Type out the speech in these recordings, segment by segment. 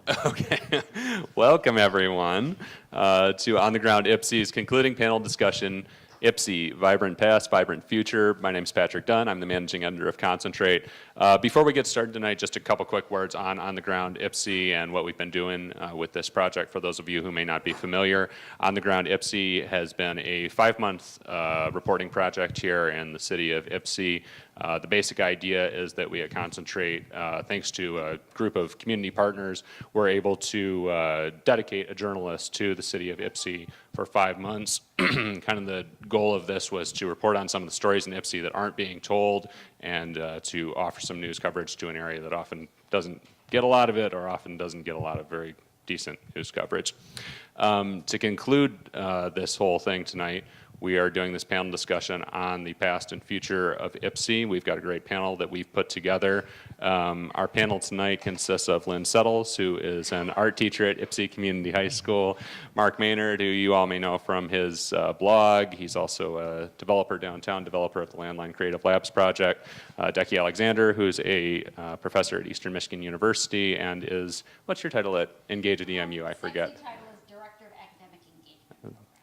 Okay. Welcome, everyone, to On the Ground Ypsi's concluding panel discussion, Ypsi, Vibrant Past, Vibrant Future. My name's Patrick Dunn. I'm the managing editor of Concentrate. Before we get started tonight, just a couple quick words on the Ground Ypsi and what we've been doing with this project. For those of you who may not be familiar, On the Ground Ypsi has been a 5-month reporting project here in the city of Ypsi. The basic idea is that we at Concentrate, thanks to a group of community partners, we're able to dedicate a journalist to the city of Ypsi for 5 months. Kind of the goal of this was to report on some of the stories in Ypsi that aren't being told and to offer some news coverage to an area that often doesn't get a lot of it or often doesn't get a lot of very decent news coverage. To conclude this whole thing tonight, we are doing this panel discussion on the past and future of Ypsi. We've got a great panel that we've put together. Our panel tonight consists of Lynne Settles, who is an art teacher at Ypsi Community High School, Mark Maynard, who you all may know from his blog. He's also a developer downtown, developer of the Landline Creative Labs project, Decky Alexander, who's a professor at Eastern Michigan University and is, what's your title at Engage at EMU? I forget.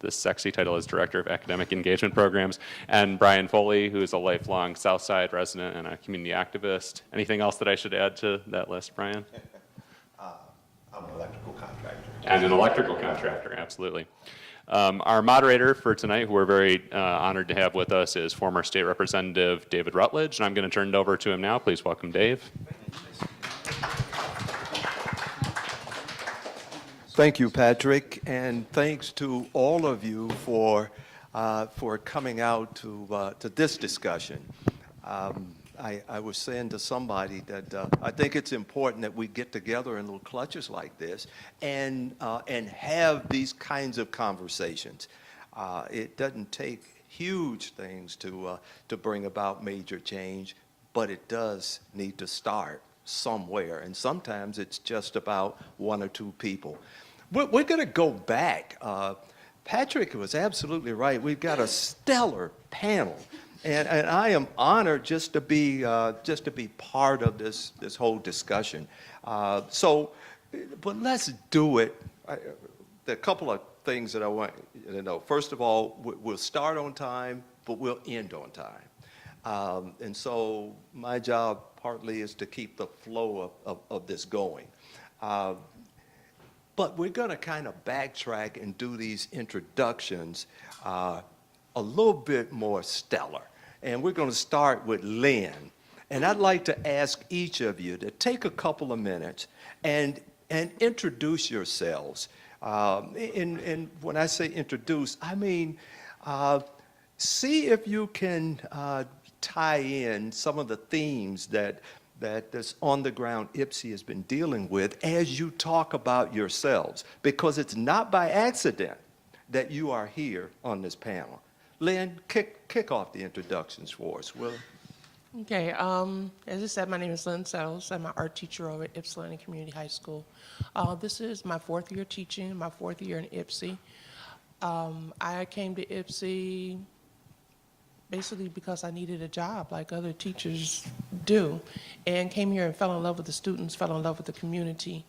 The sexy title is Director of Academic Engagement Programs, and Bryan Foley, who is a lifelong Southside resident and a community activist. Anything else that I should add to that list, Bryan? I'm an electrical contractor. And an electrical contractor, absolutely. Our moderator for tonight, who we're very honored to have with us, is former State Representative David Rutledge, and I'm going to turn it over to him now. Please welcome Dave. Thank you, Patrick, and thanks to all of you for coming out to this discussion. I was saying to somebody that I think it's important that we get together in little clutches like this and have these kinds of conversations. It doesn't take huge things to bring about major change, but it does need to start somewhere, and sometimes it's just about one or two people. We're going to go back. Patrick was absolutely right. We've got a stellar panel, and I am honored just to be part of this whole discussion. But let's do it. There are a couple of things that I want you to know. First of all, we'll start on time, but we'll end on time. And so my job partly is to keep the flow of this going. But we're going to kind of backtrack and do these introductions a little bit more stellar. And we're going to start with Lynne. And I'd like to ask each of you to take a couple of minutes and introduce yourselves. And when I say introduce, I mean see if you can tie in some of the themes that this On the Ground Ypsi has been dealing with as you talk about yourselves, because it's not by accident that you are here on this panel. Lynne, kick off the introductions for us, will you? Okay, as I said, my name is Lynne Settles. I'm an art teacher over at Ypsilanti Community High School. This is my 4th year teaching, my 4th year in Ypsi. I came to Ypsi basically because I needed a job like other teachers do, and came here and fell in love with the students, fell in love with the community.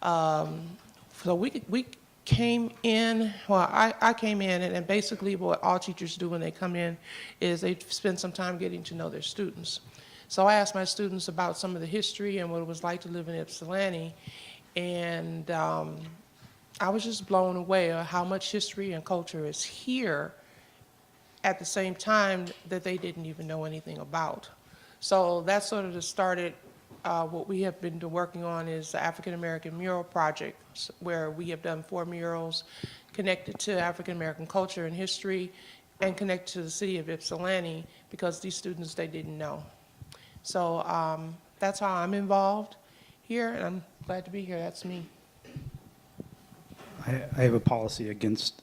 So we came in, well, I came in, and basically what all teachers do when they come in is they spend some time getting to know their students. So I asked my students about some of the history and what it was like to live in Ypsilanti, and I was just blown away at how much history and culture is here at the same time that they didn't even know anything about. So that sort of started what we have been working on is the African American Mural Project, where we have done 4 murals connected to African American culture and history and connected to the city of Ypsilanti, because these students, they didn't know. So that's how I'm involved here, and I'm glad to be here. That's me. I have a policy against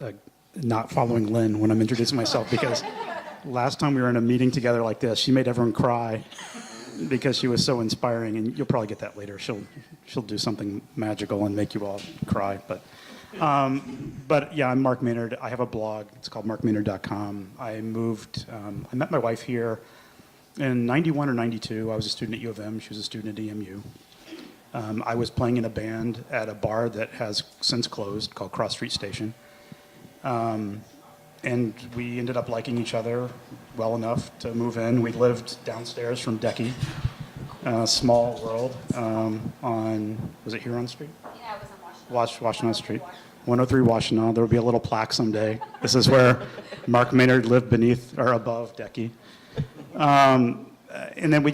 not following Lynne when I'm introducing myself, because last time we were in a meeting together like this, she made everyone cry because she was so inspiring, and you'll probably get that later. She'll do something magical and make you all cry. But yeah, I'm Mark Maynard. I have a blog. It's called markmaynard.com. I met my wife here in 91 or 92. I was a student at U of M. She was a student at EMU. I was playing in a band at a bar that has since closed called Cross Street Station. And we ended up liking each other well enough to move in. We lived downstairs from Decky, small world, on, was it Huron Street? Yeah, it was on Washtenaw Street. 103 Washtenaw. There will be a little plaque someday. This is where Mark Maynard lived beneath or above Decky. And then we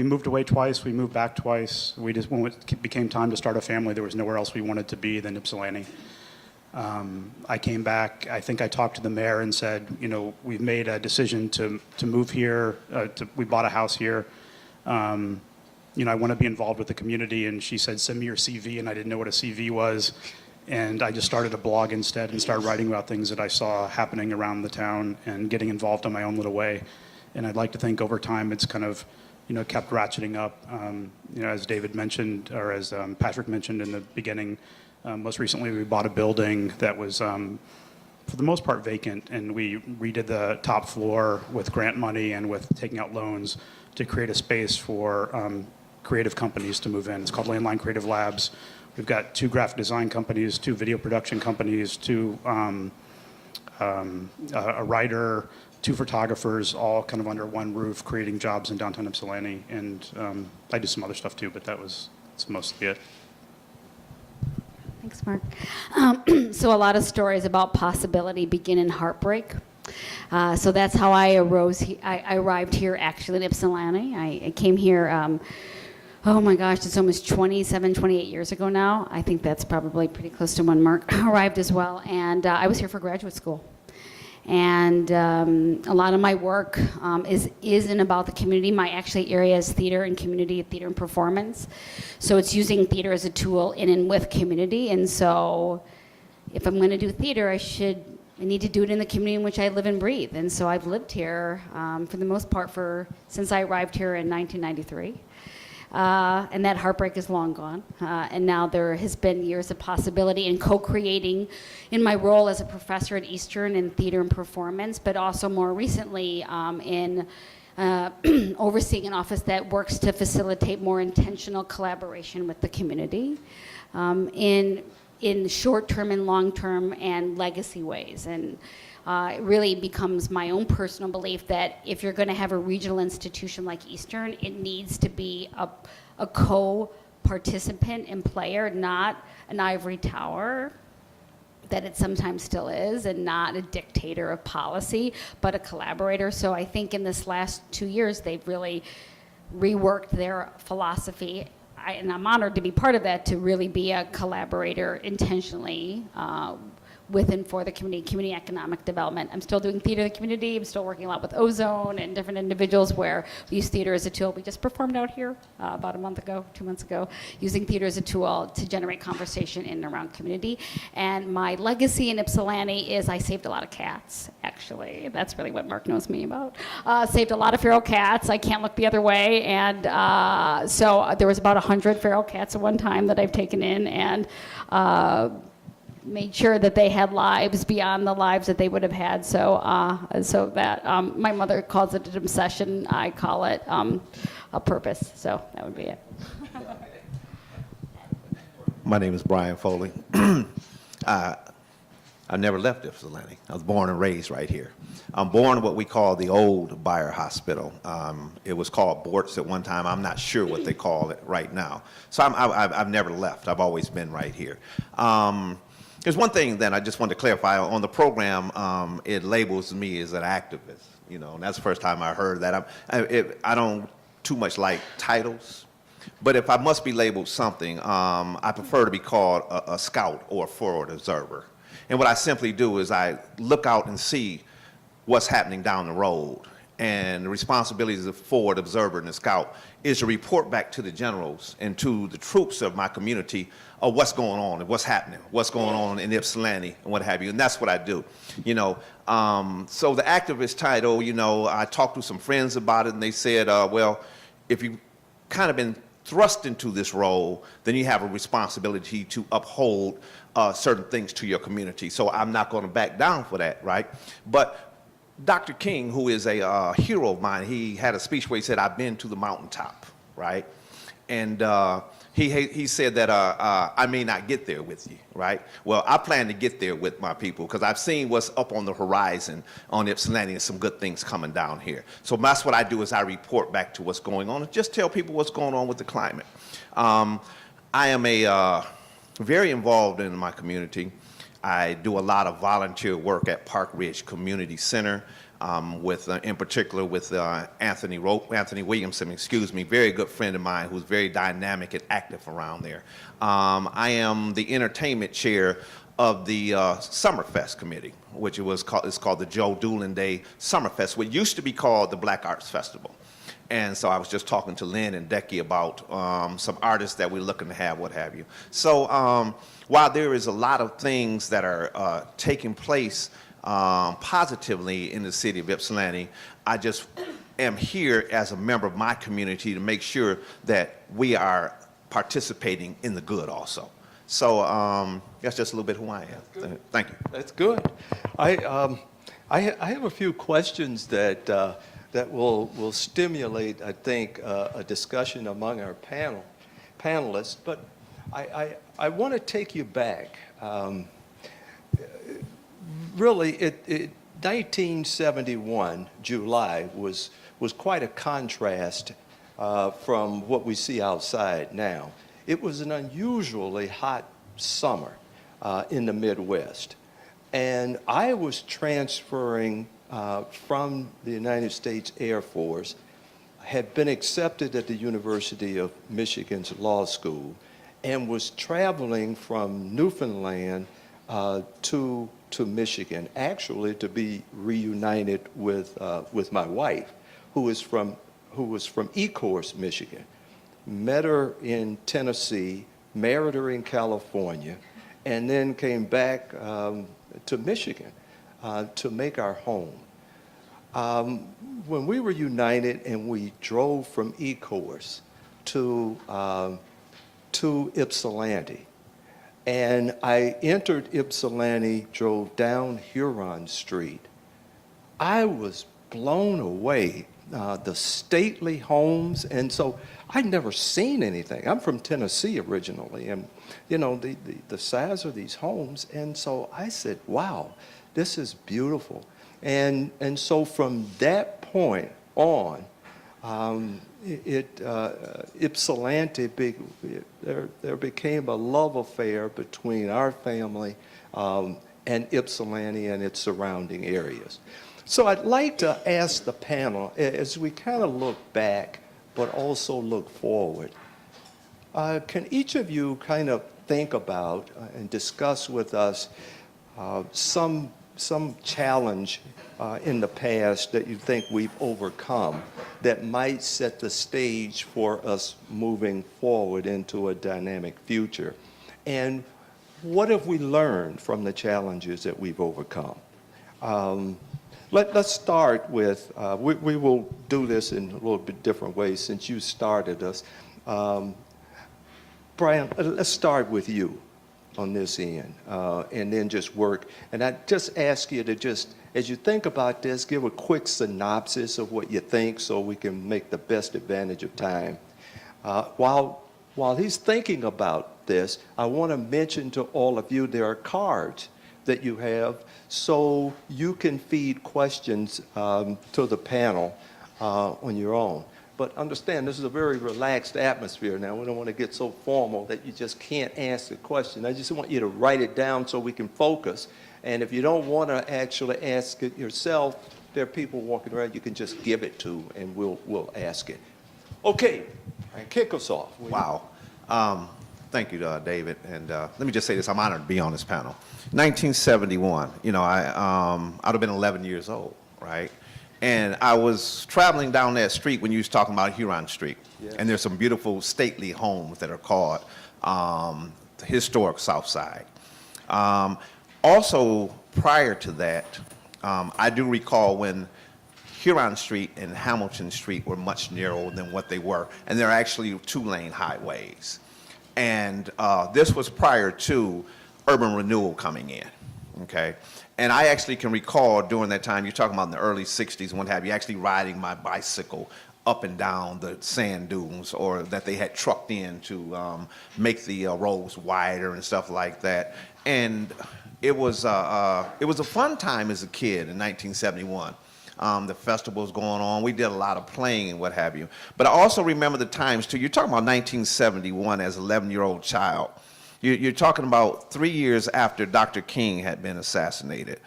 moved away twice. We moved back twice. When it became time to start a family, there was nowhere else we wanted to be than Ypsilanti. I came back. I think I talked to the mayor and said, we've made a decision to move here. We bought a house here. I want to be involved with the community. And she said, send me your CV. And I didn't know what a CV was. And I just started a blog instead and started writing about things that I saw happening around the town and getting involved in my own little way. And I'd like to think over time it's kind of, kept ratcheting up. As David mentioned, or as Patrick mentioned in the beginning, most recently we bought a building that was, for the most part, vacant, and we redid the top floor with grant money and with taking out loans to create a space for creative companies to move in. It's called Landline Creative Labs. We've got 2 graphic design companies, 2 video production companies, 2 a writer, 2 photographers, all kind of under one roof, creating jobs in downtown Ypsilanti. And I do some other stuff too, but that's mostly it. Thanks, Mark. So a lot of stories about possibility begin in heartbreak. So that's how I arrived here actually in Ypsilanti. I came here, oh my gosh, it's almost 27, 28 years ago now. I think that's probably pretty close to when Mark arrived as well. And I was here for graduate school. And a lot of my work is in about the community. My actually area is theater and community, theater and performance. So it's using theater as a tool in and with community. And so if I'm going to do theater, I need to do it in the community in which I live and breathe. And so I've lived here for the most part since I arrived here in 1993. And that heartbreak is long gone. And now there has been years of possibility in co-creating in my role as a professor at Eastern in theater and performance, but also more recently in overseeing an office that works to facilitate more intentional collaboration with the community in short-term and long-term and legacy ways. And it really becomes my own personal belief that if you're going to have a regional institution like Eastern, it needs to be a co-participant and player, not an ivory tower that it sometimes still is, and not a dictator of policy, but a collaborator. So I think in this last 2 years, they've really reworked their philosophy. And I'm honored to be part of that, to really be a collaborator intentionally with and for the community economic development. I'm still doing theater in the community. I'm still working a lot with Ozone and different individuals where we use theater as a tool. We just performed out here about 2 months ago, using theater as a tool to generate conversation in and around community. And my legacy in Ypsilanti is I saved a lot of cats, actually. That's really what Mark knows me about. Saved a lot of feral cats. I can't look the other way. And so there was about 100 feral cats at one time that I've taken in, and made sure that they had lives beyond the lives that they would have had. So that my mother calls it an obsession. I call it a purpose. So that would be it. My name is Bryan Foley. I never left Ypsilanti. I was born and raised right here. I'm born in what we call the old Bayer Hospital. It was called Bortz at one time. I'm not sure what they call it right now. So I've never left. I've always been right here. There's one thing that I just wanted to clarify. On the program, it labels me as an activist, and that's the first time I heard that. I don't too much like titles, but if I must be labeled something, I prefer to be called a scout or a forward observer. And what I simply do is I look out and see what's happening down the road. And the responsibilities of the forward observer and the scout is to report back to the generals and to the troops of my community of what's going on and what's happening, what's going on in Ypsilanti and what have you. And that's what I do. So the activist title, I talked to some friends about it, and they said, well, if you've kind of been thrust into this role, then you have a responsibility to uphold certain things to your community. So I'm not going to back down for that, right? But Dr. King, who is a hero of mine, he had a speech where he said, I've been to the mountaintop, right? And he said that I may not get there with you, right? Well, I plan to get there with my people because I've seen what's up on the horizon on Ypsilanti and some good things coming down here. So that's what I do is I report back to what's going on and just tell people what's going on with the climate. I am very involved in my community. I do a lot of volunteer work at Park Ridge Community Center. In particular with Anthony Williamson, very good friend of mine who's very dynamic and active around there. I am the entertainment chair of the Summerfest committee, which is called the Joe Doolin Day Summerfest, what used to be called the Black Arts Festival. And so I was just talking to Lynne and Decky about some artists that we're looking to have, what have you. So while there is a lot of things that are taking place positively in the city of Ypsilanti, I just am here as a member of my community to make sure that we are participating in the good also. So that's just a little bit who I am. Thank you. That's good. I have a few questions that will stimulate, I think, a discussion among our panelists. But I want to take you back. Really, 1971, July, was quite a contrast from what we see outside now. It was an unusually hot summer in the Midwest. And I was transferring from the United States Air Force, had been accepted at the University of Michigan's Law School, and was traveling from Newfoundland to Michigan, actually to be reunited with my wife, who was from Ecorse, Michigan. Met her in Tennessee, married her in California, and then came back to Michigan to make our home. When we were united and we drove from Ecorse to Ypsilanti, and I entered Ypsilanti, drove down Huron Street, I was blown away. The stately homes, and so I'd never seen anything. I'm from Tennessee originally, and the size of these homes, and so I said, wow, this is beautiful. And so from that point on, Ypsilanti, there became a love affair between our family and Ypsilanti and its surrounding areas. So I'd like to ask the panel, as we kind of look back, but also look forward, can each of you kind of think about and discuss with us some challenge in the past that you think we've overcome that might set the stage for us moving forward into a dynamic future? And what have we learned from the challenges that we've overcome? Let's start with, we will do this in a little bit different ways since you started us. Bryan, let's start with you on this end, and then just work. And I just ask you to just, as you think about this, give a quick synopsis of what you think so we can make the best advantage of time. While he's thinking about this, I want to mention to all of you there are cards that you have so you can feed questions to the panel on your own. But understand, this is a very relaxed atmosphere now. We don't want to get so formal that you just can't ask a question. I just want you to write it down so we can focus. And if you don't want to actually ask it yourself, there are people walking around you can just give it to, and we'll ask it. Okay, kick us off. Wow. Thank you, David. And let me just say this, I'm honored to be on this panel. 1971, I'd have been 11 years old, right? And I was traveling down that street when you was talking about Huron Street. Yes. And there's some beautiful stately homes that are called the historic South Side. Also, prior to that, I do recall when Huron Street and Hamilton Street were much narrower than what they were, and they're actually two-lane highways. And this was prior to urban renewal coming in, okay? And I actually can recall during that time, you're talking about in the early 60s and what have you, actually riding my bicycle up and down the sand dunes, or that they had trucked in to make the roads wider and stuff like that. And it was a fun time as a kid in 1971. The festival was going on. We did a lot of playing and what have you. But I also remember the times, too. You're talking about 1971 as an 11-year-old child. You're talking about 3 years after Dr. King had been assassinated.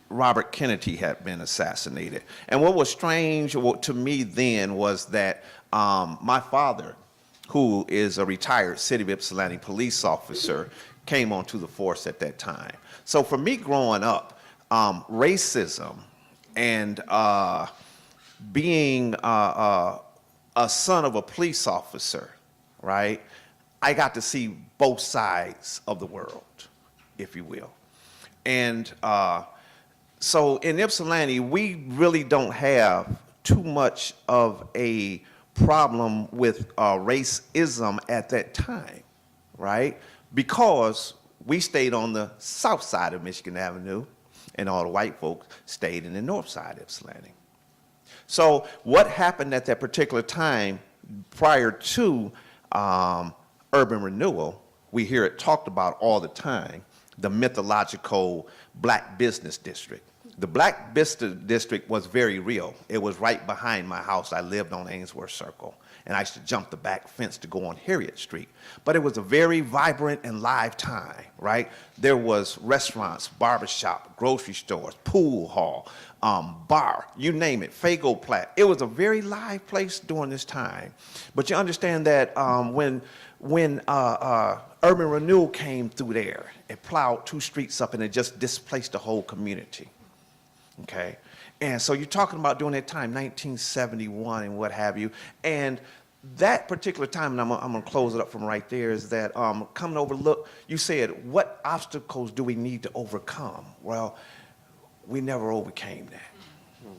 Robert Kennedy had been assassinated. And what was strange to me then was that my father, who is a retired City of Ypsilanti police officer, came onto the force at that time. So for me growing up, racism and being a son of a police officer, right? I got to see both sides of the world, if you will. And so in Ypsilanti, we really don't have too much of a problem with racism at that time, right? Because we stayed on the south side of Michigan Avenue, and all the white folks stayed in the north side of Ypsilanti. So what happened at that particular time prior to urban renewal, we hear it talked about all the time, the mythological black business district. The black business district was very real. It was right behind my house. I lived on Ainsworth Circle, and I used to jump the back fence to go on Harriet Street. But it was a very vibrant and live time, right? There was restaurants, barbershop, grocery stores, pool hall, bar, you name it, Fago Plat. It was a very live place during this time. But you understand that when urban renewal came through there, it plowed 2 streets up and it just displaced the whole community. Okay, and so you're talking about during that time, 1971 and what have you, and that particular time, and I'm going to close it up from right there, is that coming over, look, you said, what obstacles do we need to overcome? Well, we never overcame that.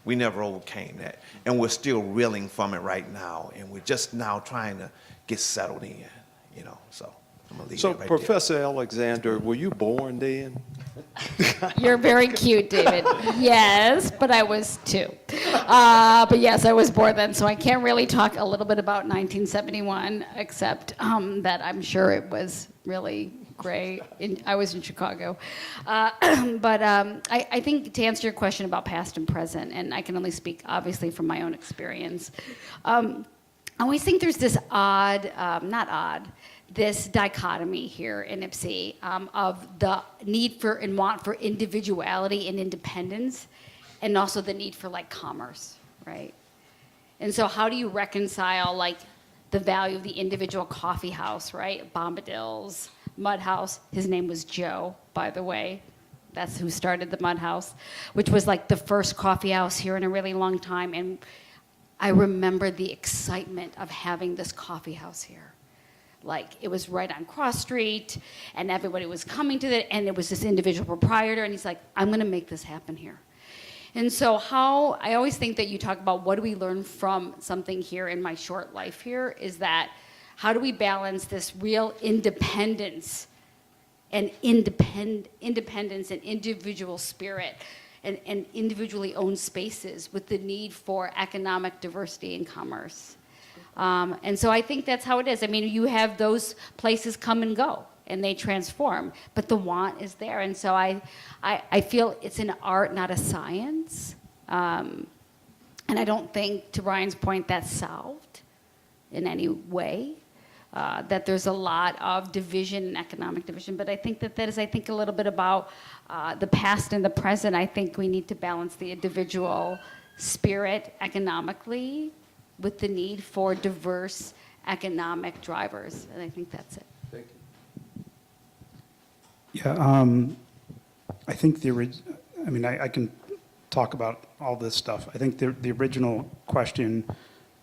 We never overcame that, and we're still reeling from it right now, and we're just now trying to get settled in, you know, so I'm going to leave So, that right Professor Alexander, were you born then? You're very cute, David. Yes, but I was 2. But yes, I was born then, so I can't really talk a little bit about 1971, except that I'm sure it was really great. I was in Chicago. But I think to answer your question about past and present, and I can only speak obviously from my own experience, I always think there's this this dichotomy here in Ypsi of the need for and want for individuality and independence, and also the need for like commerce, right? And so how do you reconcile like the value of the individual coffee house, right? Bombadil's, Mud House, his name was Joe, by the way. That's who started the Mud House, which was like the first coffee house here in a really long time. And I remember the excitement of having this coffee house here. Like, it was right on Cross Street, and everybody was coming to it, and it was this individual proprietor, and he's like, I'm gonna make this happen here. And so I always think that you talk about what do we learn from something here in my short life here, is that how do we balance this real independence and independence and individual spirit and individually owned spaces with the need for economic diversity and commerce. And so I think that's how it is. I mean, you have those places come and go, and they transform, but the want is there. And so I feel it's an art, not a science. And I don't think, to Ryan's point, that's solved in any way. That there's a lot of division and economic division, but I think that is, I think, a little bit about the past and the present. I think we need to balance the individual spirit economically with the need for diverse economic drivers, and I think that's it. Thank you. Yeah, I think I can talk about all this stuff. I think the original question,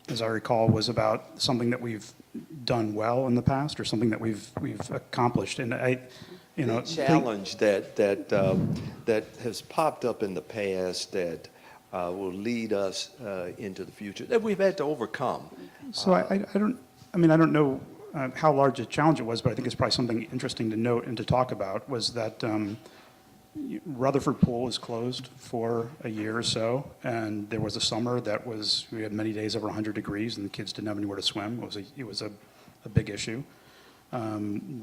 as I recall, was about something that we've done well in the past or something that we've accomplished. And The challenge that has popped up in the past that will lead us into the future that we've had to overcome. So I don't know how large a challenge it was, but I think it's probably something interesting to note and to talk about, was that Rutherford Pool was closed for a year or so, and there was a summer we had many days over 100 degrees, and the kids didn't have anywhere to swim. It was a big issue.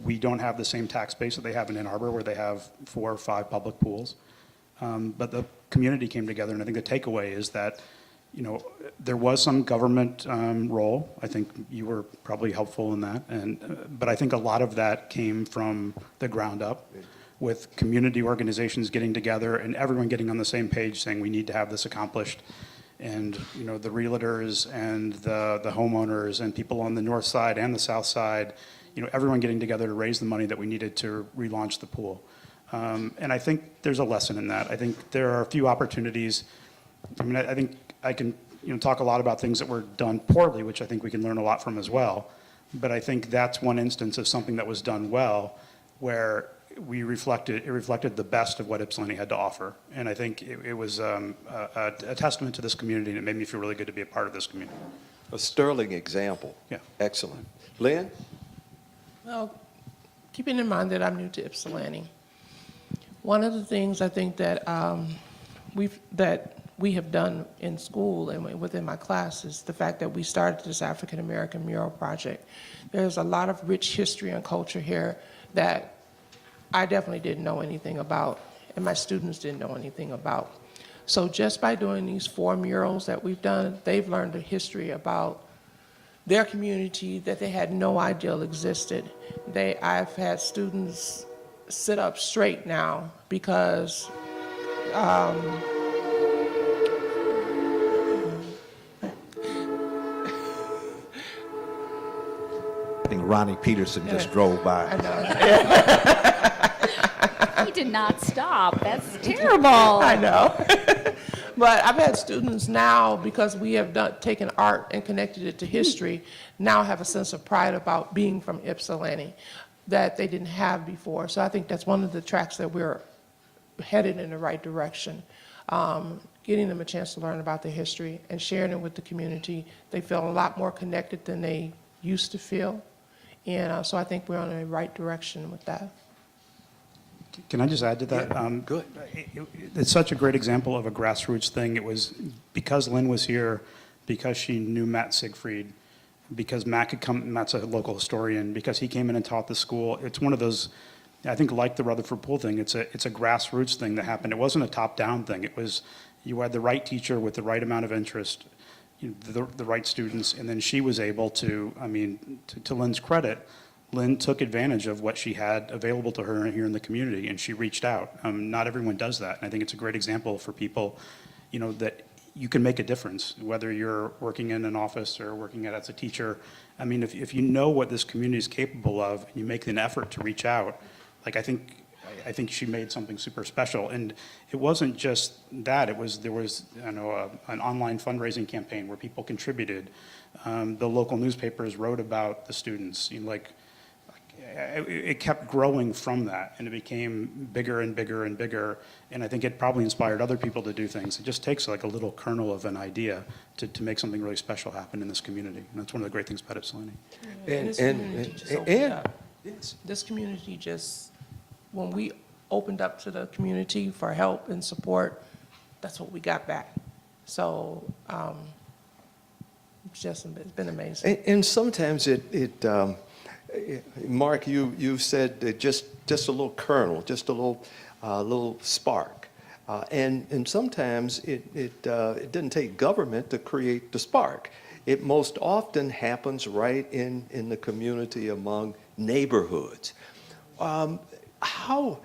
We don't have the same tax base that they have in Ann Arbor, where they have 4 or 5 public pools. But the community came together, and I think the takeaway is that, there was some government role. I think you were probably helpful in that, but I think a lot of that came from the ground up, with community organizations getting together and everyone getting on the same page saying we need to have this accomplished. And, the realtors and the homeowners and people on the north side and the south side, everyone getting together to raise the money that we needed to relaunch the pool. And I think there's a lesson in that. I think there are a few opportunities. I think I can, talk a lot about things that were done poorly, which I think we can learn a lot from as well. But I think that's one instance of something that was done well, where it reflected the best of what Ypsilanti had to offer. And I think it was a testament to this community, and it made me feel really good to be a part of this community. A sterling example. Yeah. Excellent. Lynn? Well, keeping in mind that I'm new to Ypsilanti, one of the things I think that we have done in school and within my class is the fact that we started this African American mural project. There's a lot of rich history and culture here that I definitely didn't know anything about, and my students didn't know anything about. So just by doing these 4 murals that we've done, they've learned a history about their community that they had no idea existed. I've had students sit up straight now because I think Ronnie Peterson just drove by. I know. He did not stop. That's terrible. I know. But I've had students now, because we have taken art and connected it to history, now have a sense of pride about being from Ypsilanti that they didn't have before. So I think that's one of the tracks that we're headed in the right direction. Getting them a chance to learn about the history and sharing it with the community. They feel a lot more connected than they used to feel. And so I think we're on the right direction with that. Can I just add to that? Good. It's such a great example of a grassroots thing. It was because Lynn was here, because she knew Matt Siegfried, because Matt could come, Matt's a local historian, because he came in and taught the school. It's one of those, I think, like the Rutherford Pool thing, it's a grassroots thing that happened. It wasn't a top-down thing. It was, you had the right teacher with the right amount of interest, the right students, and then she was able to, to Lynn's credit, Lynn took advantage of what she had available to her here in the community, and she reached out. Not everyone does that, and I think it's a great example for people, that you can make a difference, whether you're working in an office or working as a teacher. If you know what this community is capable of, and you make an effort to reach out, I think she made something super special. And it wasn't just that. There was an online fundraising campaign where people contributed. The local newspapers wrote about the students. It kept growing from that, and it became bigger and bigger and bigger. And I think it probably inspired other people to do things. It just takes a little kernel of an idea to make something really special happen in this community. And that's one of the great things about Ypsilanti. And this community just opened up. This community just, when we opened up to the community for help and support, that's what we got back. So it's been amazing. And sometimes Mark, you said that just a little kernel, just a little spark, and sometimes it doesn't take government to create the spark. It most often happens right in the community among neighborhoods. How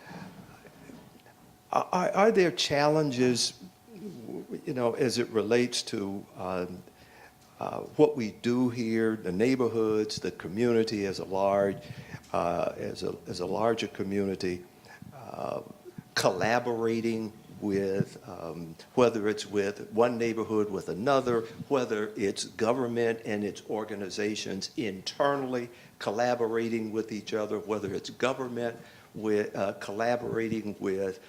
are there challenges, as it relates to what we do here, the neighborhoods, the community as a larger community, collaborating with, whether it's with one neighborhood with another, whether it's government and its organizations internally collaborating with each other, whether it's government with collaborating with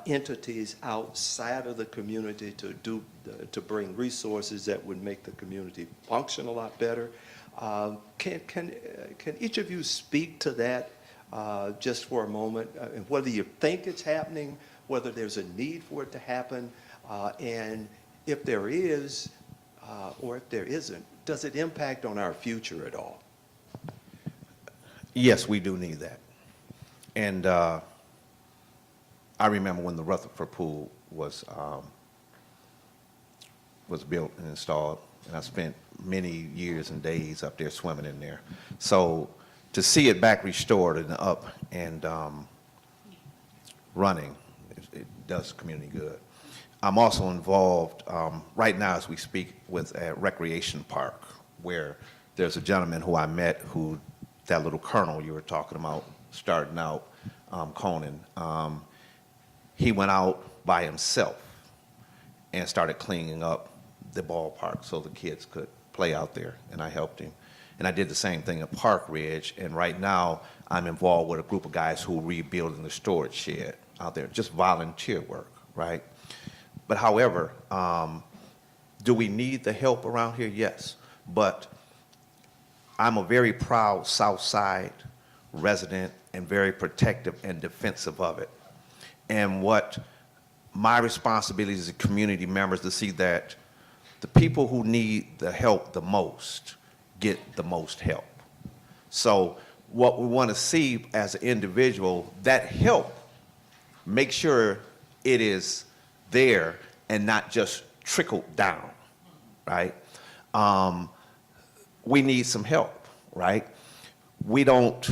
entities outside of the community to bring resources that would make the community function a lot better. Can each of you speak to that just for a moment, and whether you think it's happening whether there's a need for it to happen, and if there is, or if there isn't, does it impact on our future at all? Yes, we do need that. And I remember when the Rutherford pool was built and installed, and I spent many years and days up there swimming in there. So to see it back restored and up and running, it does the community good. I'm also involved right now as we speak with a recreation park where there's a gentleman who I met who, that little colonel you were talking about, starting out, Conan, he went out by himself and started cleaning up the ballpark so the kids could play out there, and I helped him. And I did the same thing at Park Ridge, and right now I'm involved with a group of guys who are rebuilding the storage shed out there, just volunteer work, right? But however, do we need the help around here? Yes, but I'm a very proud South Side resident and very protective and defensive of it. And what my responsibility as a community member is to see that the people who need the help the most get the most help. So what we want to see as an individual, that help, make sure it is there and not just trickled down, right? We need some help, right? We don't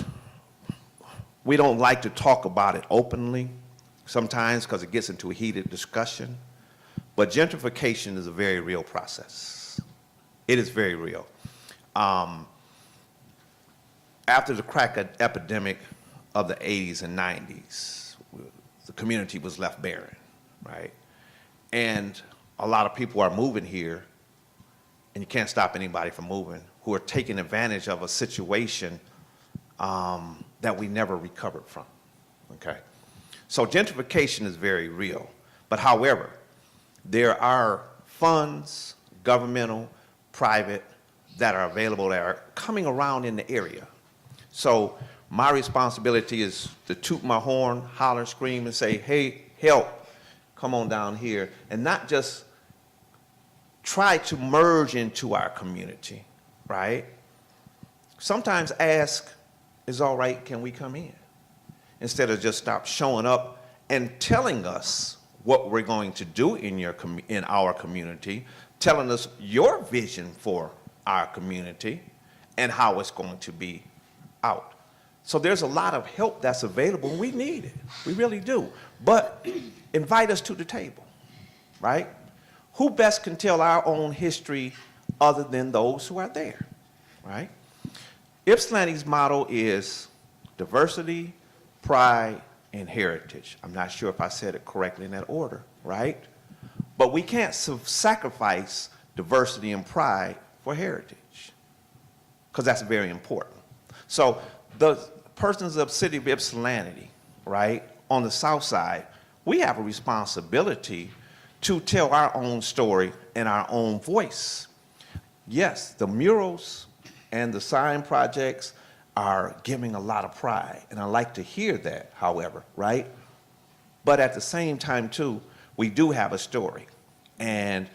like to talk about it openly sometimes because it gets into a heated discussion, but gentrification is a very real process. It is very real. After the crack epidemic of the 80s and 90s, the community was left barren, right? And a lot of people are moving here, and you can't stop anybody from moving, who are taking advantage of a situation that we never recovered from, okay? So gentrification is very real. But however, there are funds, governmental, private, that are available that are coming around in the area. So my responsibility is to toot my horn, holler, scream, and say, hey, help, come on down here, and not just try to merge into our community, right? Sometimes ask, is all right, can we come in? Instead of just stop showing up and telling us what we're going to do in our community, telling us your vision for our community and how it's going to be out. So there's a lot of help that's available. We need it. We really do. But invite us to the table, right? Who best can tell our own history other than those who are there, right? Ypsilanti's motto is diversity, pride, and heritage. I'm not sure if I said it correctly in that order, right? But we can't sacrifice diversity and pride for heritage, because that's very important. So the persons of the city of Ypsilanti, right, on the south side, we have a responsibility to tell our own story and our own voice. Yes, the murals and the sign projects are giving a lot of pride, and I like to hear that, however, right? But at the same time, too, we do have a story, and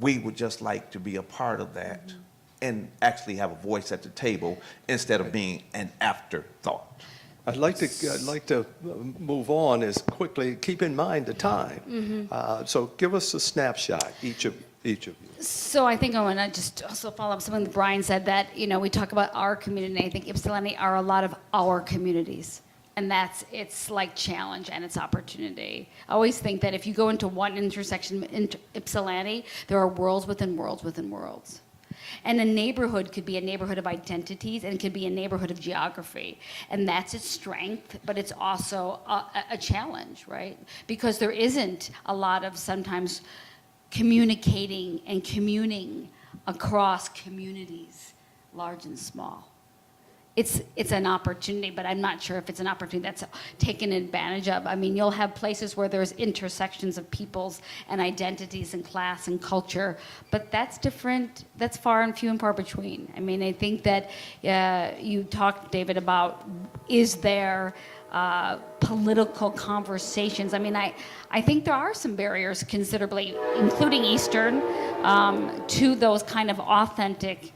we would just like to be a part of that and actually have a voice at the table instead of being an afterthought. I'd like to move on as quickly. Keep in mind the time. So give us a snapshot, each of you. So I think I want to just also follow up something that Bryan said, that, you know, we talk about our community, and I think Ypsilanti are a lot of our communities. And it's like challenge and it's opportunity. I always think that if you go into one intersection in Ypsilanti, there are worlds within worlds within worlds. And a neighborhood could be a neighborhood of identities, and it could be a neighborhood of geography. And that's its strength, but it's also a challenge, right? Because there isn't a lot of sometimes communicating and communing across communities, large and small. it's an opportunity, but I'm not sure if it's an opportunity that's taken advantage of. I mean, you'll have places where there's intersections of peoples and identities and class and culture, but that's different. That's far and few and far between. I mean, I think that you talked, David, about is there political conversations. I mean, I think there are some barriers considerably, including Eastern, to those kind of authentic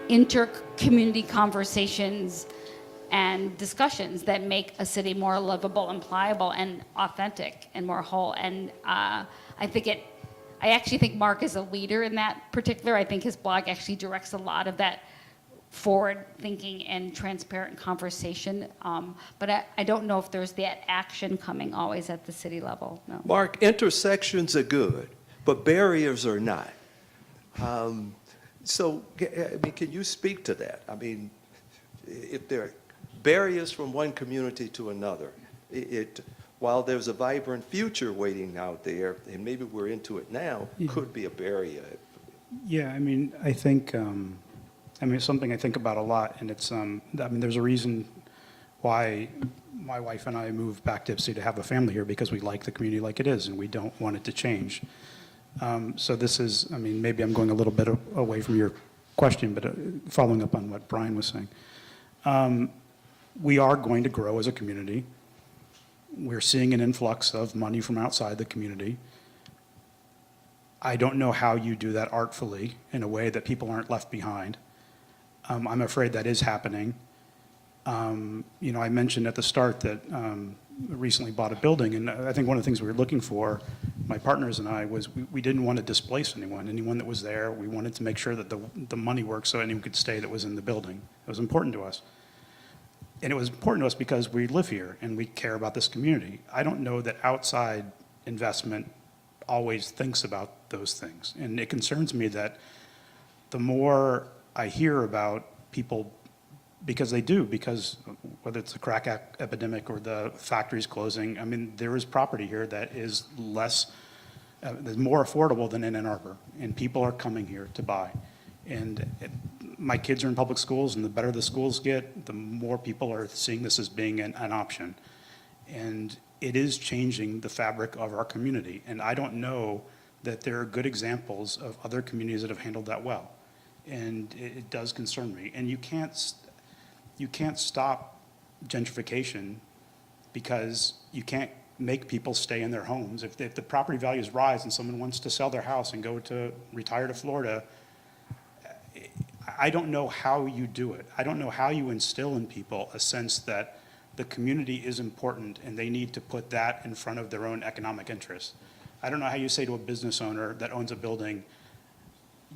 inter-community conversations and discussions that make a city more livable and pliable and authentic and more whole. And I actually think Mark is a leader in that particular. I think his blog actually directs a lot of that forward thinking and transparent conversation. But I don't know if there's that action coming always at the city level. No. Mark, intersections are good, but barriers are not. So, I mean, can you speak to that? I mean, if there are barriers from one community to another, while there's a vibrant future waiting out there, and maybe we're into it now, could be a barrier. Yeah, I mean, I think, it's something I think about a lot, and it's, there's a reason why my wife and I moved back to Ypsi to have a family here, because we like the community like it is, and we don't want it to change. So this is, maybe I'm going a little bit away from your question, but following up on what Bryan was saying. We are going to grow as a community. We're seeing an influx of money from outside the community. I don't know how you do that artfully in a way that people aren't left behind. I'm afraid that is happening. I mentioned at the start that recently bought a building, and I think one of the things we were looking for, my partners and I, was we didn't want to displace anyone that was there. We wanted to make sure that the money worked so anyone could stay that was in the building. It was important to us. And it was important to us because we live here and we care about this community. I don't know that outside investment always thinks about those things. And it concerns me that the more I hear about people, because whether it's the crack epidemic or the factories closing, there is property here that is that's more affordable than in Ann Arbor, and people are coming here to buy. And my kids are in public schools, and the better the schools get, the more people are seeing this as being an option. And it is changing the fabric of our community. And I don't know that there are good examples of other communities that have handled that well. And it does concern me. And you can't stop gentrification because you can't make people stay in their homes. If the property values rise and someone wants to sell their house and retire to Florida, I don't know how you do it. I don't know how you instill in people a sense that the community is important and they need to put that in front of their own economic interests. I don't know how you say to a business owner that owns a building,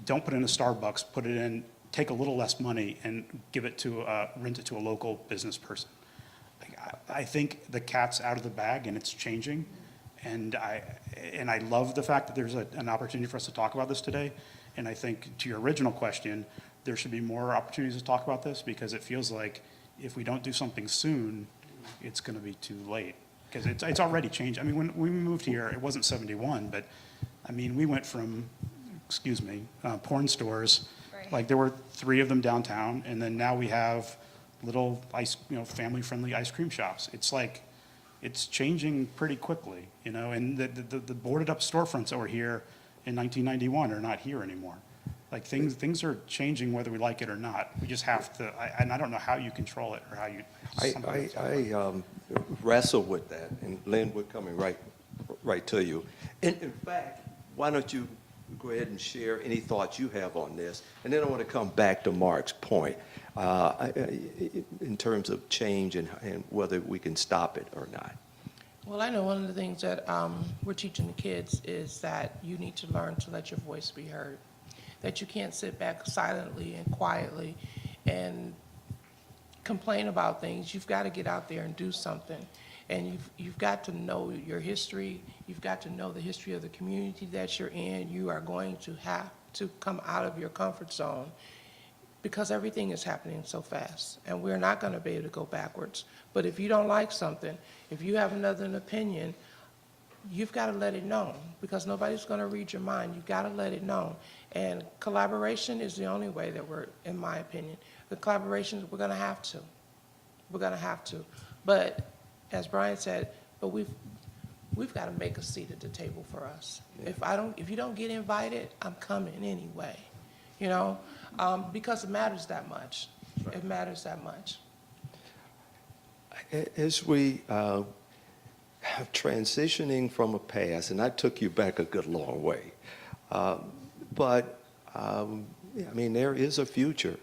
don't put in a Starbucks, put it in, take a little less money and rent it to a local business person. I think the cat's out of the bag and it's changing. And I love the fact that there's an opportunity for us to talk about this today. And I think to your original question, there should be more opportunities to talk about this, because it feels like if we don't do something soon, it's going to be too late. Because it's already changed. When we moved here, it wasn't 71, but we went from, porn stores. Right. Like there were 3 of them downtown, and then now we have little family-friendly ice cream shops. It's like, it's changing pretty quickly, and the boarded up storefronts that were here in 1991 are not here anymore. Like things are changing whether we like it or not. We just have to, and I don't know how you control it or how you. I wrestle with that, and Lynn, we're coming right to you. In fact, why don't you go ahead and share any thoughts you have on this, and then I want to come back to Mark's point in terms of change and whether we can stop it or not. Well, I know one of the things that we're teaching the kids is that you need to learn to let your voice be heard, that you can't sit back silently and quietly and complain about things. You've got to get out there and do something. And you've got to know your history. You've got to know the history of the community that you're in. You are going to have to come out of your comfort zone because everything is happening so fast. And we're not going to be able to go backwards. But if you don't like something, if you have another opinion, you've got to let it known, because nobody's going to read your mind. You've got to let it known. And collaboration is the only way that in my opinion, the collaborations, we're gonna have to. We're gonna have to. But as Bryan said, but we've got to make a seat at the table for us. If you don't get invited, I'm coming anyway, you know, because it matters that much. It matters that much. As we transitioning from a past, and I took you back a good long way, but I mean, there is a future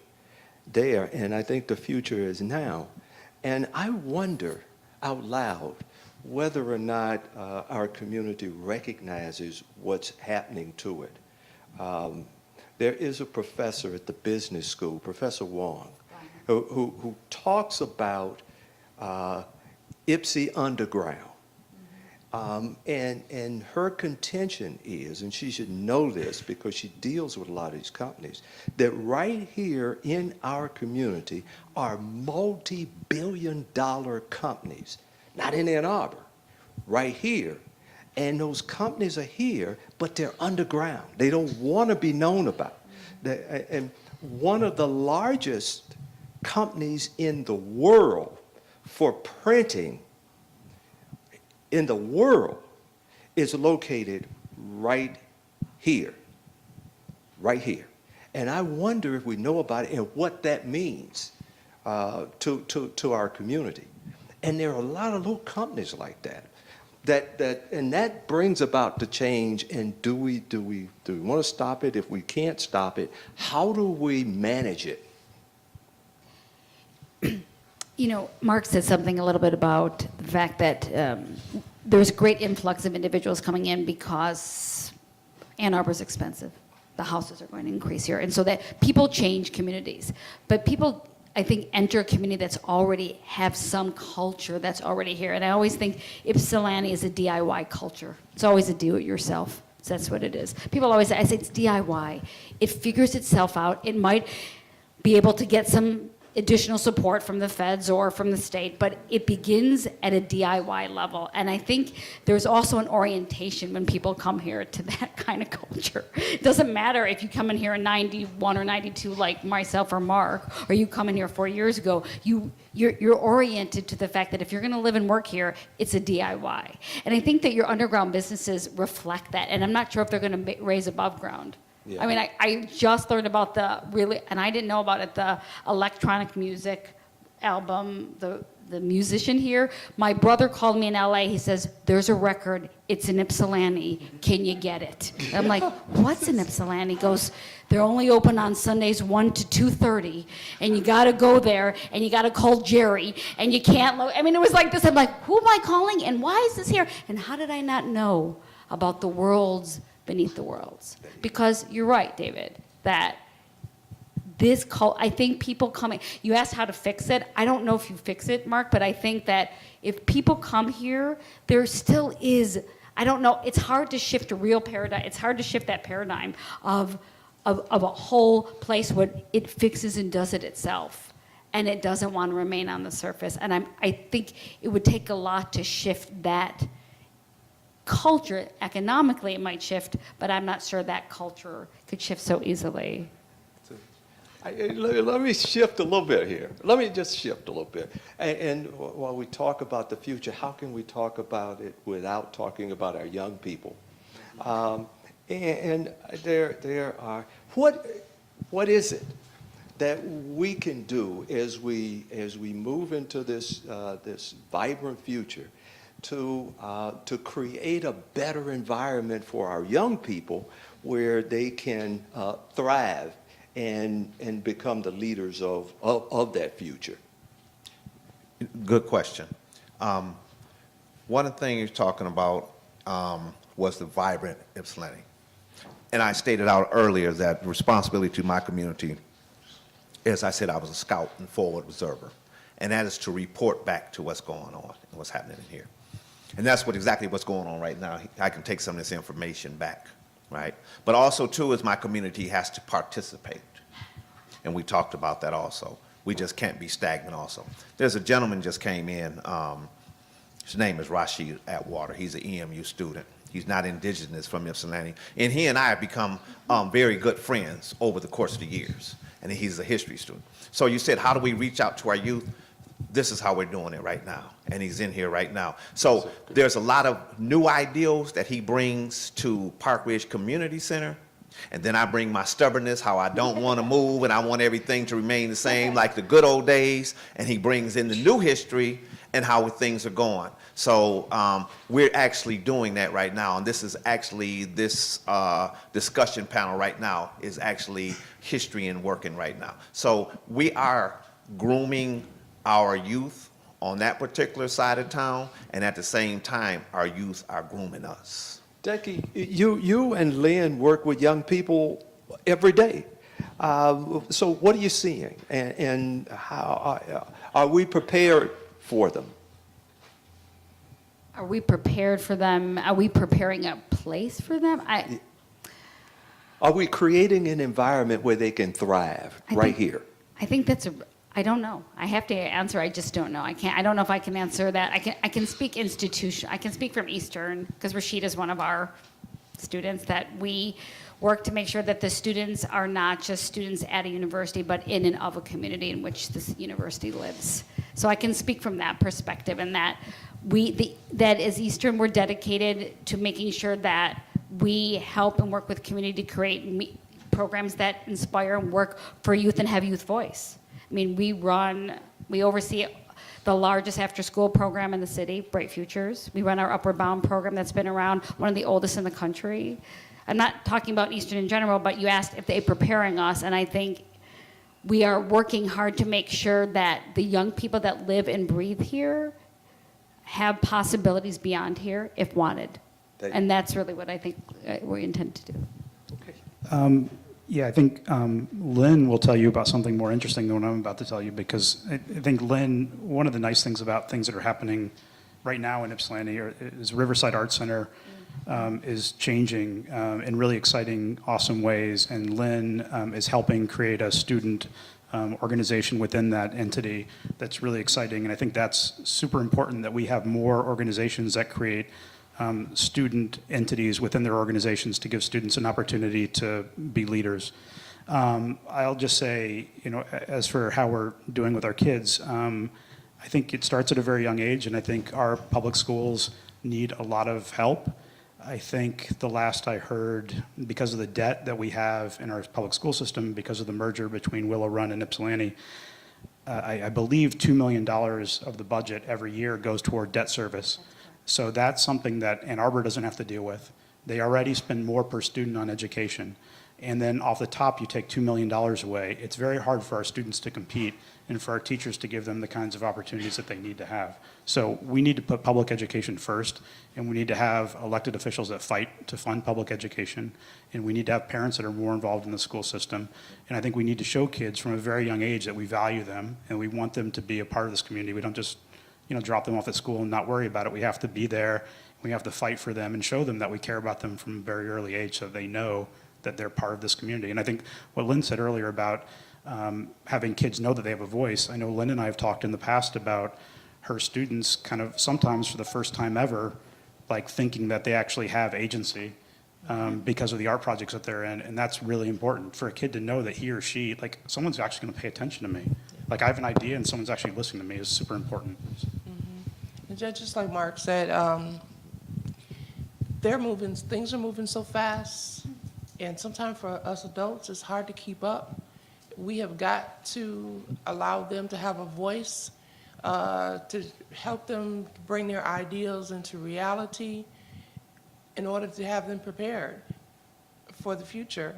there, and I think the future is now. And I wonder out loud whether or not our community recognizes what's happening to it. There is a professor at the business school, Professor Wong, who talks about Ypsi Underground. And her contention is, and she should know this because she deals with a lot of these companies, that right here in our community are multi-billion-dollar companies, not in Ann Arbor, right here. And those companies are here, but they're underground. They don't want to be known about. And one of the largest companies in the world for printing in the world is located right here, right here. And I wonder if we know about it and what that means to our community. And there are a lot of little companies like that. And that brings about the change. And do we want to stop it? If we can't stop it, how do we manage it? You know, Mark said something a little bit about the fact that there's a great influx of individuals coming in because Ann Arbor's expensive. The houses are going to increase here. And so that people change communities. But people, I think, enter a community that's already have some culture that's already here. And I always think Ypsilanti is a DIY culture. It's always a do-it-yourself. So that's what it is. People always say, I say it's DIY. It figures itself out. It might be able to get some additional support from the feds or from the state, but it begins at a DIY level. And I think there's also an orientation when people come here to that kind of culture. It doesn't matter if you come in here in 91 or 92 like myself or Mark, or you come in here 4 years ago, you're oriented to the fact that if you're gonna live and work here, it's a DIY. And I think that your underground businesses reflect that, and I'm not sure if they're gonna raise above ground. Yeah. I mean, I just learned about and I didn't know about it, the electronic music album, the musician here. My brother called me in LA, he says, there's a record, it's in Ypsilanti, can you get it? And I'm like, what's in Ypsilanti? He goes, they're only open on Sundays 1 to 2:30, and you gotta go there, and you gotta call Jerry, and you can't, I mean, it was like this, I'm like, who am I calling, and why is this here? And how did I not know about the worlds beneath the worlds? Because you're right, David, that I think people coming, you asked how to fix it. I don't know if you fix it, Mark, but I think that if people come here, there still is, I don't know, it's hard to shift a real paradigm. It's hard to shift that paradigm of a whole place where it fixes and does it itself. And it doesn't want to remain on the surface. And I think it would take a lot to shift that culture. Economically it might shift, but I'm not sure that culture could shift so easily. Let me shift a little bit here. Let me just shift a little bit. And while we talk about the future, how can we talk about it without talking about our young people? And there are, what is it that we can do as we move into this vibrant future to create a better environment for our young people where they can thrive and become the leaders of that future? Good question. One of the things you're talking about was the vibrant Ypsilanti. And I stated out earlier that the responsibility to my community, as I said, I was a scout and forward observer. And that is to report back to what's going on and what's happening in here. And that's exactly what's going on right now. I can take some of this information back, right? But also, too, is my community has to participate. And we talked about that also. We just can't be stagnant also. There's a gentleman just came in. His name is Rashid Atwater. He's an EMU student. He's not indigenous from Ypsilanti. And he and I have become very good friends over the course of the years. And he's a history student. So you said, how do we reach out to our youth? This is how we're doing it right now. And he's in here right now. So there's a lot of new ideals that he brings to Park Ridge Community Center. And then I bring my stubbornness, how I don't want to move and I want everything to remain the same like the good old days. And he brings in the new history and how things are going. So we're actually doing that right now. And this is actually, this discussion panel right now is actually history and working right now. So we are grooming our youth on that particular side of town. And at the same time, our youth are grooming us. Decky, you and Lynn work with young people every day. So what are you seeing, and how are we prepared for them? Are we prepared for them? Are we preparing a place for them? Are we creating an environment where they can thrive right here? I think I don't know. I have to answer. I just don't know. I don't know if I can answer that. I can speak institution. I can speak from Eastern because Rashid is one of our students that we work to make sure that the students are not just students at a university, but in and of a community in which this university lives. So I can speak from that perspective, and that that as Eastern, we're dedicated to making sure that we help and work with community to create programs that inspire and work for youth and have youth voice. I mean, we oversee the largest after-school program in the city, Bright Futures. We run our Upward Bound program that's been around, one of the oldest in the country. I'm not talking about Eastern in general, but you asked if they're preparing us, and I think we are working hard to make sure that the young people that live and breathe here have possibilities beyond here if wanted. And that's really what I think we intend to do. Okay. Yeah, I think Lynn will tell you about something more interesting than what I'm about to tell you, because I think Lynn, one of the nice things about things that are happening right now in Ypsilanti is Riverside Arts Center is changing in really exciting, awesome ways, and Lynn is helping create a student organization within that entity that's really exciting, and I think that's super important that we have more organizations that create student entities within their organizations to give students an opportunity to be leaders. I'll just say, as for how we're doing with our kids, I think it starts at a very young age, and I think our public schools need a lot of help. I think the last I heard, because of the debt that we have in our public school system, because of the merger between Willow Run and Ypsilanti, I believe $2 million of the budget every year goes toward debt service. So that's something that Ann Arbor doesn't have to deal with. They already spend more per student on education. And then off the top, you take $2 million away. It's very hard for our students to compete and for our teachers to give them the kinds of opportunities that they need to have. So we need to put public education first, and we need to have elected officials that fight to fund public education, and we need to have parents that are more involved in the school system. And I think we need to show kids from a very young age that we value them and we want them to be a part of this community. We don't just drop them off at school and not worry about it. We have to be there. We have to fight for them and show them that we care about them from a very early age so they know that they're part of this community. And I think what Lynn said earlier about having kids know that they have a voice, I know Lynn and I have talked in the past about her students kind of sometimes for the first time ever, like thinking that they actually have agency because of the art projects that they're in. And that's really important for a kid to know that he or she, like someone's actually gonna pay attention to me. Like I have an idea and someone's actually listening to me is super important. And just like Mark said, things are moving so fast, and sometimes for us adults, it's hard to keep up. We have got to allow them to have a voice, to help them bring their ideals into reality in order to have them prepared for the future.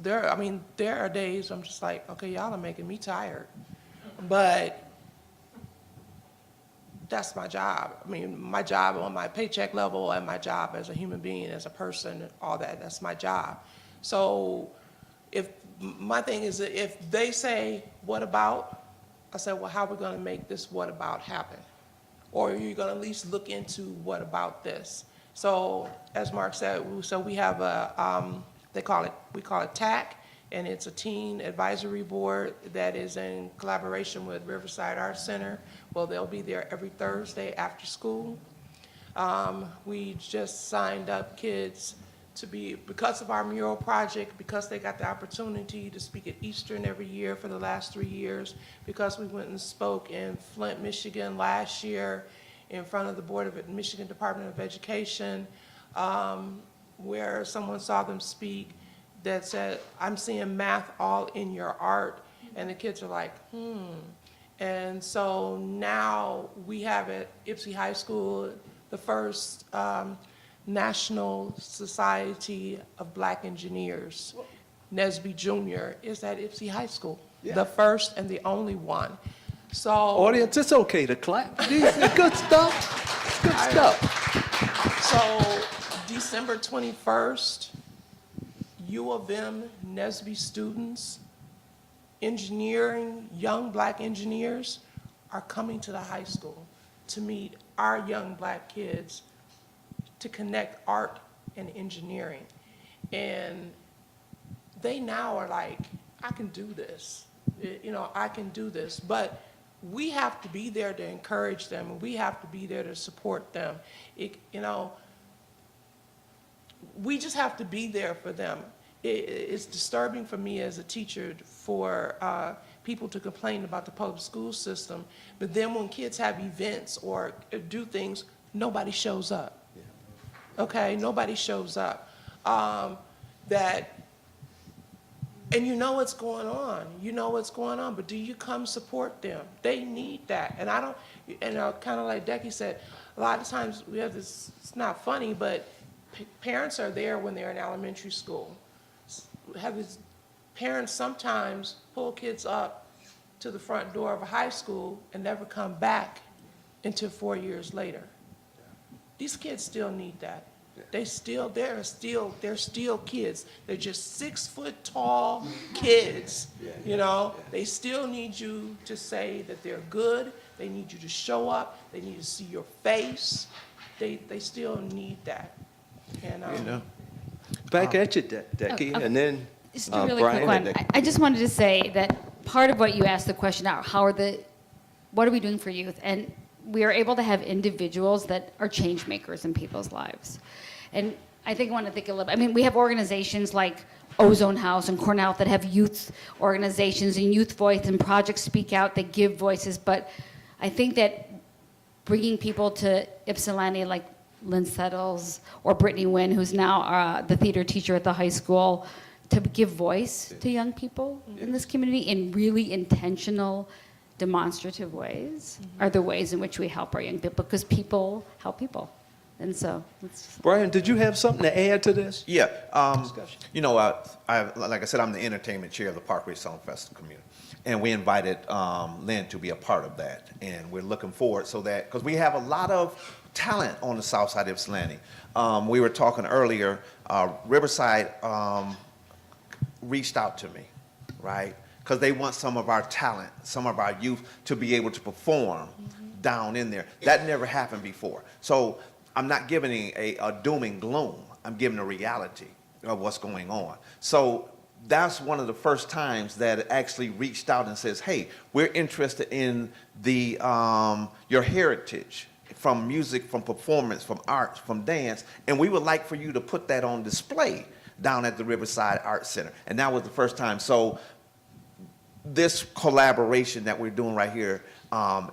There are days I'm just like, okay, y'all are making me tired, but that's my job. I mean, my job on my paycheck level and my job as a human being, as a person, all that's my job. So my thing is that if they say, what about? I said, well, how are we gonna make this what about happen? Or are you gonna at least look into what about this? So as Mark said, so we have we call it TAC, and it's a teen advisory board that is in collaboration with Riverside Arts Center. Well, they'll be there every Thursday after school. We just signed up kids to be, because of our mural project, because they got the opportunity to speak at Eastern every year for the last 3 years, because we went and spoke in Flint, Michigan last year in front of the Board of Michigan Department of Education, where someone saw them speak that said, I'm seeing math all in your art, and the kids are like, And so now we have at Ypsi High School the first National Society of Black Engineers, NSBE Junior, is at Ypsi High School. Yeah. The first and the only one. So Audience, it's okay to clap. These are good stuff. Good stuff. So December 21st, U of M NSBE students, engineering, young black engineers, are coming to the high school to meet our young black kids, to connect art and engineering. And they now are like, I can do this. I can do this. But we have to be there to encourage them, and we have to be there to support them. We just have to be there for them. It's disturbing for me as a teacher for people to complain about the public school system, but then when kids have events or do things, nobody shows up. Okay, nobody shows up. And you know what's going on, but do you come support them? They need that. And kind of like Decky said, a lot of times we have this, it's not funny, but parents are there when they're in elementary school. Parents sometimes pull kids up to the front door of a high school and never come back until 4 years later. These kids still need that. They're still kids. They're just 6 foot tall kids, They still need you to say that they're good. They need you to show up. They need to see your face. They still need that. And, Back at you, Decky, okay. and then Just a really Bryan quick and one. Decky. I just wanted to say that part of what you asked the question out, what are we doing for youth? And we are able to have individuals that are change makers in people's lives. And I think I want to think a little bit, we have organizations like Ozone House and Cornell that have youth organizations and youth voice and Project Speak Out that give voices, but I think that bringing people to Ypsilanti like Lynne Settles or Brittany Wynn, who's now the theater teacher at the high school, to give voice to young people in this community in really intentional, demonstrative ways are the ways in which we help our young people, because people help people. And so, Bryan, did you have something to add to this? Yeah. Discussion. Like I said, I'm the entertainment chair of the Parkway Song Festival community. And we invited Lynn to be a part of that. And we're looking forward because we have a lot of talent on the south side of Ypsilanti. We were talking earlier, Riverside reached out to me, right? Because they want some of our talent, some of our youth to be able to perform down in there. That never happened before. So I'm not giving a doom and gloom. I'm giving a reality of what's going on. So that's one of the first times that it actually reached out and says, hey, we're interested in your heritage, from music, from performance, from art, from dance, and we would like for you to put that on display down at the Riverside Art Center. And that was the first time. So this collaboration that we're doing right here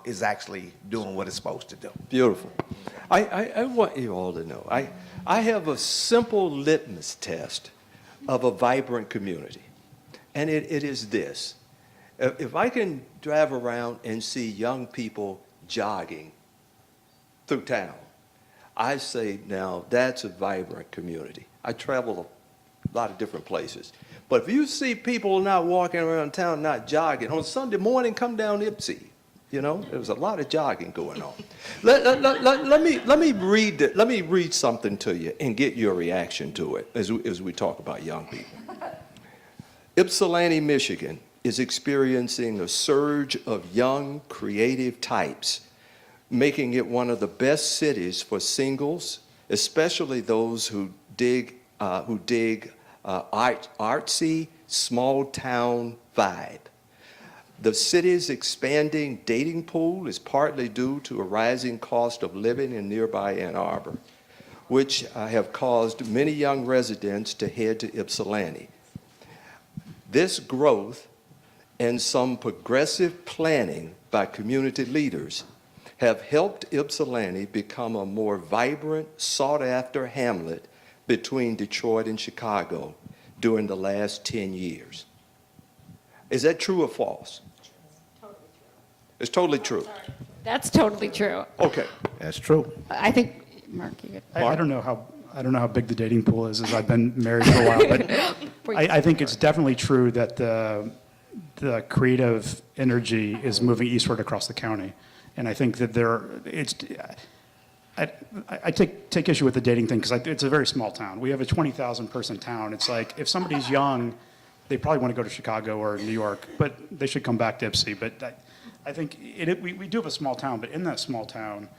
is actually doing what it's supposed to do. Beautiful. I want you all to know, I have a simple litmus test of a vibrant community, and it is this. If I can drive around and see young people jogging through town, I say, now that's a vibrant community. I travel a lot of different places. But if you see people not walking around town, not jogging, on Sunday morning, come down Ypsi. There's a lot of jogging going on. Let me read something to you and get your reaction to it as we talk about young people. Ypsilanti, Michigan is experiencing a surge of young, creative types, making it one of the best cities for singles, especially those who dig artsy, small town vibe. The city's expanding dating pool is partly due to a rising cost of living in nearby Ann Arbor, which have caused many young residents to head to Ypsilanti. This growth and some progressive planning by community leaders have helped Ypsilanti become a more vibrant, sought-after hamlet between Detroit and Chicago during the last 10 years. Is that true or false? It's totally true. That's totally true. Okay. That's true. I think, Mark, you could. I don't know how big the dating pool is, as I've been married for a while, but I think it's definitely true that the creative energy is moving eastward across the county. And I think that I take issue with the dating thing because it's a very small town. We have a 20,000 person town. It's like if somebody's young, they probably want to go to Chicago or New York, but they should come back to Ypsi. But I think we do have a small town, but in that small town,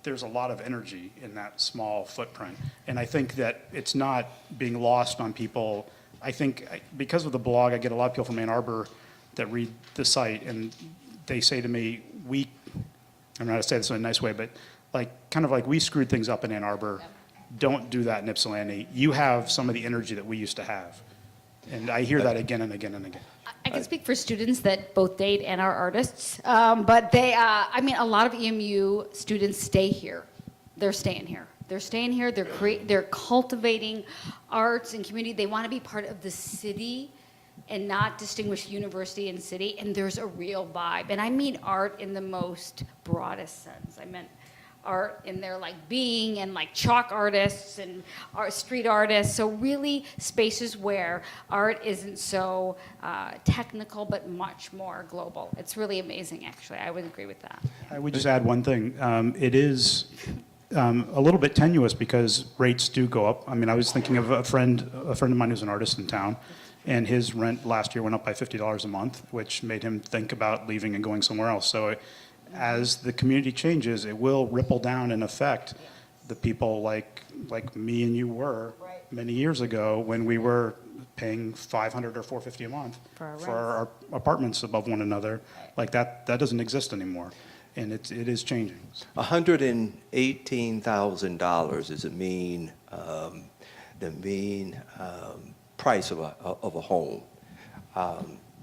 there's a lot of energy in that small footprint. And I think that it's not being lost on people. I think because of the blog, I get a lot of people from Ann Arbor that read the site, and they say to me, I'm not going to say this in a nice way, but kind of like we screwed things up in Ann Arbor. Don't do that in Ypsilanti. You have some of the energy that we used to have. And I hear that again and again and again. I can speak for students that both date and are artists, but a lot of EMU students stay here. They're staying here. They're cultivating arts and community. They want to be part of the city and not distinguish university and city. And there's a real vibe. And I mean art in the most broadest sense. I meant art in their being and chalk artists and street artists. So really spaces where art isn't so technical but much more global. It's really amazing, actually. I would agree with that. I would just add one thing. It is a little bit tenuous because rates do go up. I mean, I was thinking of a friend of mine who's an artist in town, and his rent last year went up by $50 a month, which made him think about leaving and going somewhere else. So as the community changes, it will ripple down and affect the people like me and you were many years ago when we were paying $500 or $450 a month for our apartments above one another. That doesn't exist anymore, and it is changing. $118,000 is the mean price of a home,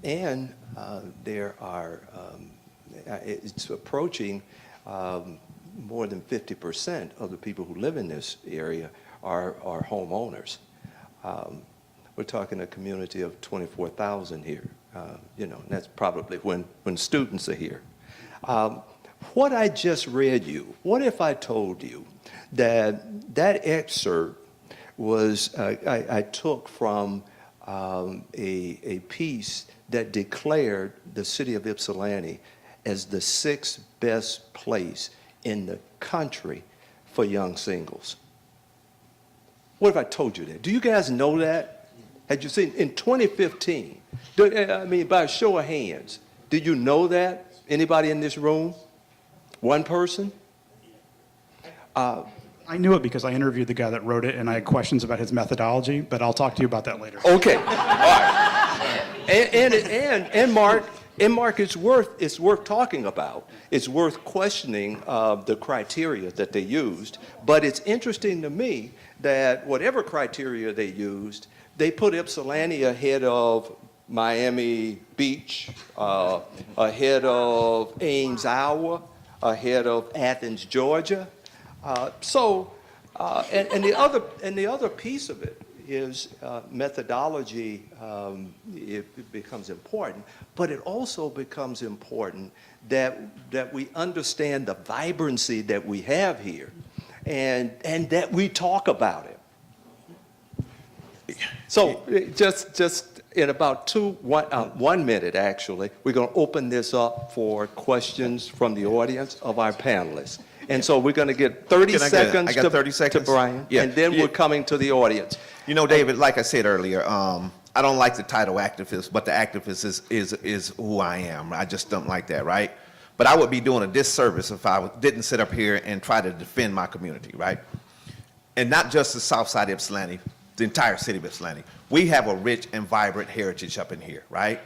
and there are. It's approaching more than 50% of the people who live in this area are homeowners. We're talking a community of 24,000 here, and that's probably when students are here. What I just read you, what if I told you that excerpt was, I took from a piece that declared the city of Ypsilanti as the 6th best place in the country for young singles? What if I told you that? Do you guys know that? Had you seen in 2015? By a show of hands, did you know that? Anybody in this room? One person? I knew it because I interviewed the guy that wrote it, and I had questions about his methodology, but I'll talk to you about that later. Okay. All right. And Mark, it's worth talking about. It's worth questioning the criteria that they used. But it's interesting to me that whatever criteria they used, they put Ypsilanti ahead of Miami Beach, ahead of Ames, Iowa, ahead of Athens, Georgia. And the other piece of it is methodology. It becomes important, but it also becomes important that we understand the vibrancy that we have here, and that we talk about it. So just in about 1 minute, actually, we're going to open this up for questions from the audience of our panelists. And so we're going to get 30 seconds, I got 30 seconds to Bryan, yeah. and then we're coming to the audience. David, like I said earlier, I don't like the title activist, but the activist is who I am. I just don't like that, right? But I would be doing a disservice if I didn't sit up here and try to defend my community, right? And not just the south side of Ypsilanti, the entire city of Ypsilanti. We have a rich and vibrant heritage up in here, right?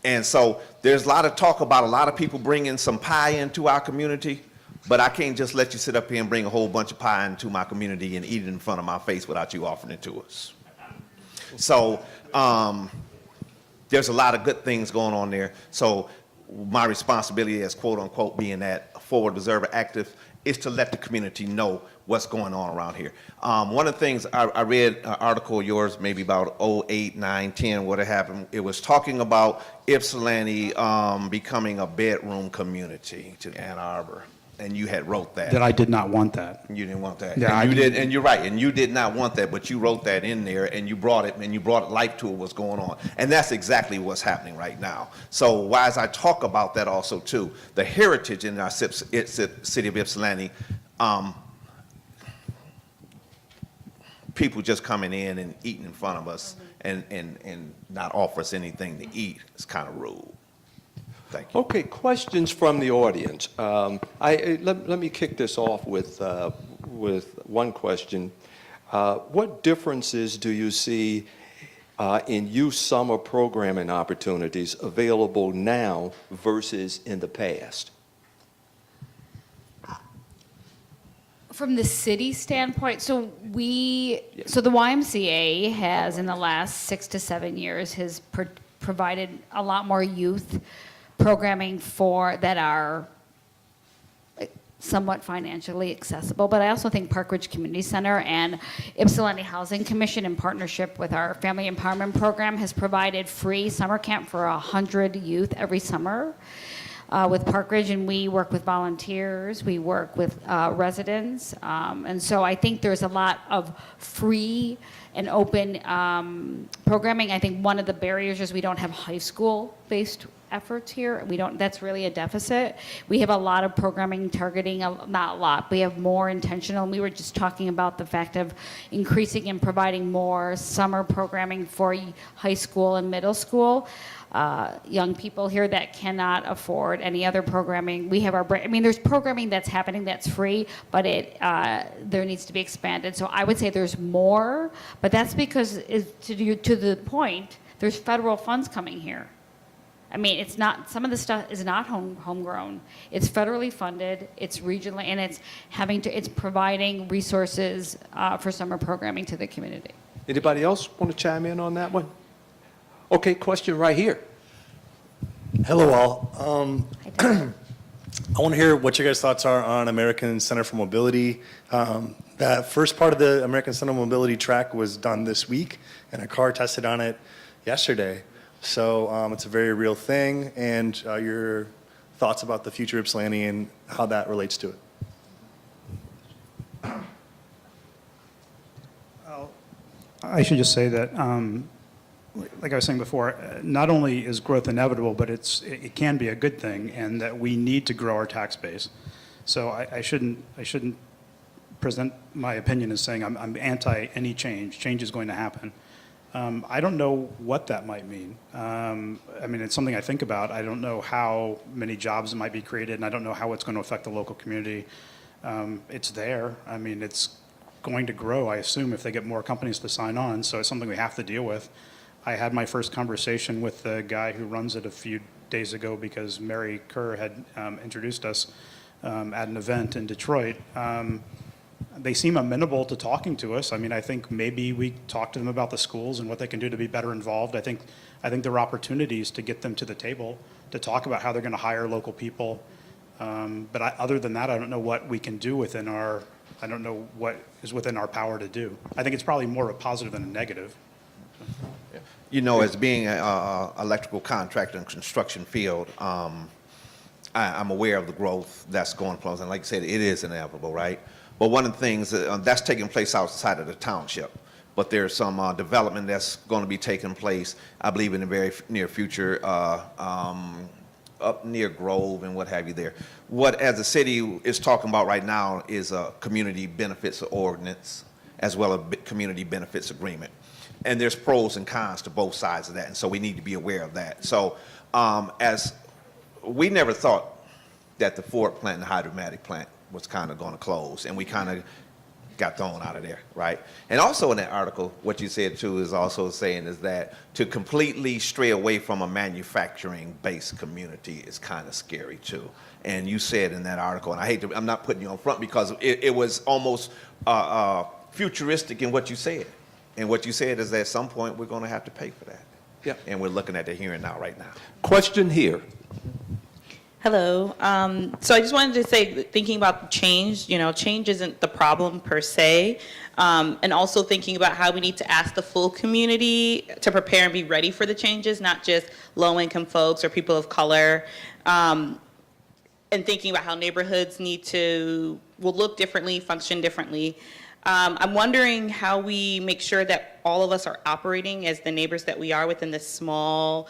And so there's a lot of talk about a lot of people bringing some pie into our community, but I can't just let you sit up here and bring a whole bunch of pie into my community and eat it in front of my face without you offering it to us. So there's a lot of good things going on there. So my responsibility as quote unquote being that forward observer active is to let the community know what's going on around here. One of the things I read an article of yours maybe about 08, 9, 10, what had happened. It was talking about Ypsilanti becoming a bedroom community to Ann Arbor. And you had wrote that. That I did not want that. You didn't want that. Yeah, and you I did, and you're right. And you did not want that, but you wrote that in there, and you brought it, and you brought life to it. What's going on, and that's exactly what's happening right now. So, why, as I talk about that also too, the heritage in our city of Ypsilanti, people just coming in and eating in front of us, and not offer us anything to eat. It's kind of rude. Thank you. Okay, questions from the audience. Let me kick this off with one question. What differences do you see in youth summer programming opportunities available now versus in the past? From the city standpoint, so the YMCA has in the last 6 to 7 years has provided a lot more youth programming that are somewhat financially accessible, but I also think Park Ridge Community Center and Ypsilanti Housing Commission in partnership with our Family Empowerment Program has provided free summer camp for 100 youth every summer with Park Ridge, and we work with volunteers, we work with residents, and so I think there's a lot of free and open programming. I think one of the barriers is we don't have high school-based efforts here. That's really a deficit. We have a lot of programming targeting, not a lot, we have more intentional. And we were just talking about the fact of increasing and providing more summer programming for high school and middle school. Young people here that cannot afford any other programming. We have there's programming that's happening that's free, but there needs to be expanded. So I would say there's more, but that's because, to the point, there's federal funds coming here. I mean, it's not, some of the stuff is not homegrown. It's federally funded, it's regionally, and it's providing resources for summer programming to the community. Anybody else want to chime in on that one? Okay, question right here. Hello, all. I want to hear what your guys' thoughts are on American Center for Mobility. That first part of the American Center for Mobility track was done this week, and a car tested on it yesterday. So it's a very real thing, and your thoughts about the future of Ypsilanti and how that relates to it. I should just say that, like I was saying before, not only is growth inevitable, but it can be a good thing, and that we need to grow our tax base. So I shouldn't present my opinion as saying I'm anti any change. Change is going to happen. I don't know what that might mean. I mean, it's something I think about. I don't know how many jobs might be created, and I don't know how it's going to affect the local community. It's there. I mean, it's going to grow, I assume, if they get more companies to sign on, so it's something we have to deal with. I had my first conversation with the guy who runs it a few days ago because Mary Kerr had introduced us at an event in Detroit. They seem amenable to talking to us. I mean, I think maybe we talk to them about the schools and what they can do to be better involved. I think there are opportunities to get them to the table to talk about how they're going to hire local people. But other than that, I don't know what we can do I don't know what is within our power to do. I think it's probably more a positive than a negative. You know, as being an electrical contractor in construction field, I'm aware of the growth that's going on. And like I said, it is inevitable, right? But one of the things that's taking place outside of the township, but there's some development that's going to be taking place, I believe, in the very near future, up near Grove and what have you there. What, as the city is talking about right now, is a community benefits ordinance as well as a community benefits agreement. And there's pros and cons to both sides of that, and so we need to be aware of that. So as we never thought that the Ford plant and the hydromatic plant was kind of going to close, and we kind of got thrown out of there, right? And also in that article, what you said too is also saying is that to completely stray away from a manufacturing-based community is kind of scary too. And you said in that article, and I hate to, I'm not putting you on front because it was almost futuristic in what you said. And what you said is that at some point we're going to have to pay for that. Yeah. And we're looking at the here and now right now. Question here. Hello. So I just wanted to say, thinking about change, change isn't the problem per se. And also thinking about how we need to ask the full community to prepare and be ready for the changes, not just low-income folks or people of color. And thinking about how neighborhoods will look differently, function differently. I'm wondering how we make sure that all of us are operating as the neighbors that we are within the small,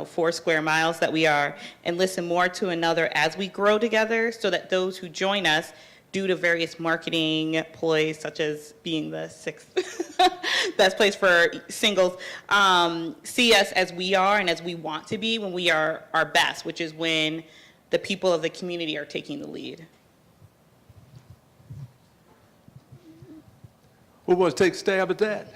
4 square miles that we are, and listen more to another as we grow together, so that those who join us, due to various marketing ploys, such as being the 6th best place for singles, see us as we are and as we want to be when we are our best, which is when the people of the community are taking the lead. Who wants to take a stab at that?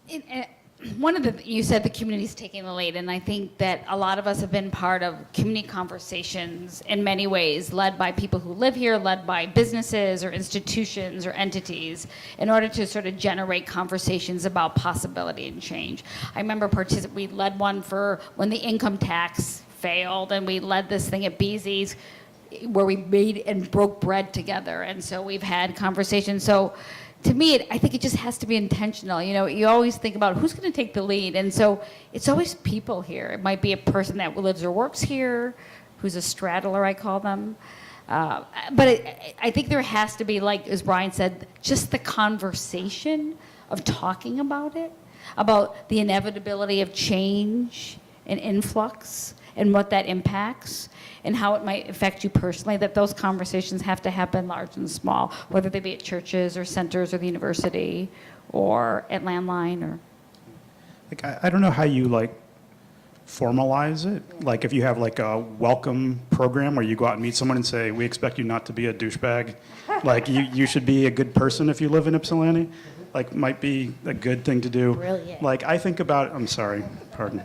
You said the community's taking the lead, and I think that a lot of us have been part of community conversations in many ways, led by people who live here, led by businesses or institutions or entities, in order to sort of generate conversations about possibility and change. I remember we led one for when the income tax failed, and we led this thing at Beezy's where we made and broke bread together. And so we've had conversations. So to me, I think it just has to be intentional. You always think about who's going to take the lead. And so it's always people here. It might be a person that lives or works here, who's a straddler, I call them. But I think there has to be, like, as Bryan said, just the conversation of talking about it, about the inevitability of change and influx and what that impacts and how it might affect you personally, that those conversations have to happen large and small, whether they be at churches or centers or the university or at Landline or... I don't know how you formalize it. Like if you have a welcome program where you go out and meet someone and say, we expect you not to be a douchebag. You should be a good person if you live in Ypsilanti. Might be a good thing to do. Brilliant. I think about, I'm sorry, pardon.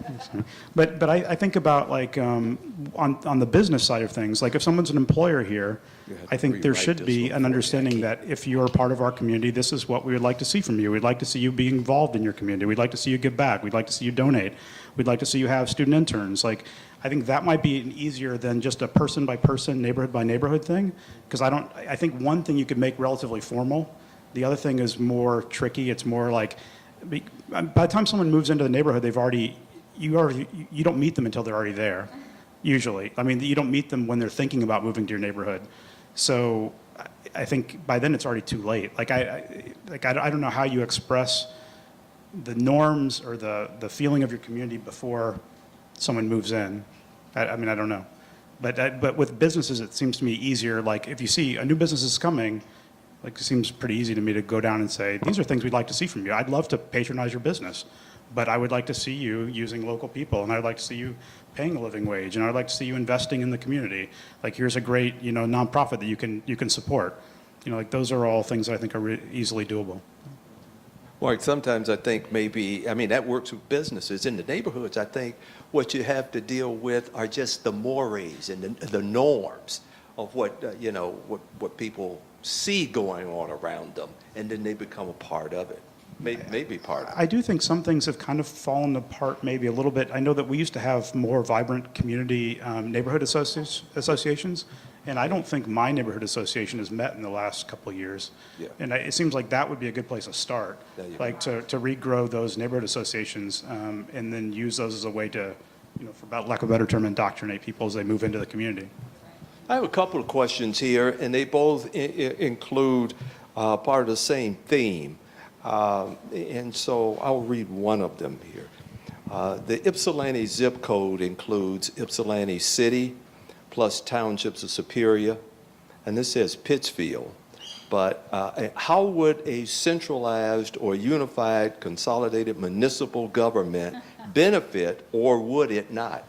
But I think about on the business side of things, if someone's an employer here, I think there should be an understanding that if you're part of our community, this is what we would like to see from you. We'd like to see you be involved in your community. We'd like to see you give back. We'd like to see you donate. We'd like to see you have student interns. I think that might be easier than just a person by person, neighborhood by neighborhood thing. Because I think one thing you could make relatively formal. The other thing is more tricky. It's more by the time someone moves into the neighborhood, you don't meet them until they're already there, usually. You don't meet them when they're thinking about moving to your neighborhood. So I think by then it's already too late. I don't know how you express the norms or the feeling of your community before someone moves in. I don't know. But with businesses, it seems to me easier. If you see a new business is coming, it seems pretty easy to me to go down and say, these are things we'd like to see from you. I'd love to patronize your business, but I would like to see you using local people, and I'd like to see you paying a living wage, and I'd like to see you investing in the community. Here's a great, nonprofit that you can support. Those are all things I think are easily doable. Mark, sometimes I think that works with businesses. In the neighborhoods, I think what you have to deal with are just the mores and the norms of what people see going on around them, and then they become a part of it. Maybe part of it. I do think some things have kind of fallen apart maybe a little bit. I know that we used to have more vibrant community neighborhood associations, and I don't think my neighborhood association has met in the last couple of years. Yeah. And it seems like that would be a good place to start, to regrow those neighborhood associations and then use those as a way to, for lack of a better term, indoctrinate people as they move into the community. I have a couple of questions here, and they both include part of the same theme. And so I'll read one of them here. The Ypsilanti zip code includes Ypsilanti City plus townships of Superior, and this says Pittsfield. But how would a centralized or unified consolidated municipal government benefit, or would it not?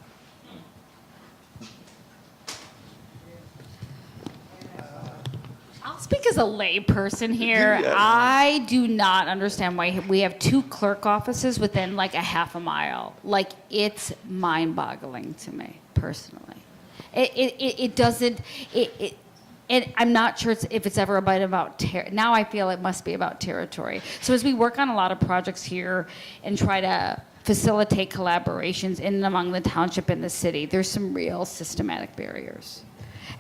I'll speak as a layperson here. Yeah. I do not understand why we have 2 clerk offices within like a half a mile. Like, it's mind-boggling to me, personally. It doesn't, and I'm not sure if it's ever about now I feel it must be about territory. So as we work on a lot of projects here and try to facilitate collaborations in and among the township and the city, there's some real systematic barriers.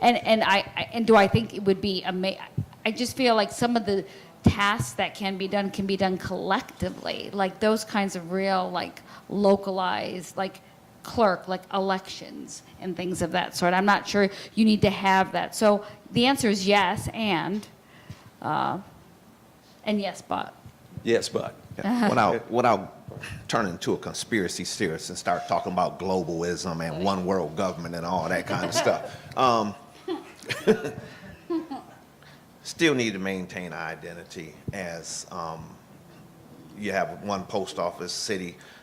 And do I think it would be I just feel like some of the tasks that can be done collectively, like those kinds of real, like, localized, like clerk, like elections and things of that sort. I'm not sure you need to have that. So the answer is yes, and yes, but. Yes, but. Without turning into a conspiracy theorist and start talking about globalism and one world government and all that kind of stuff. Still need to maintain our identity as you have one post office,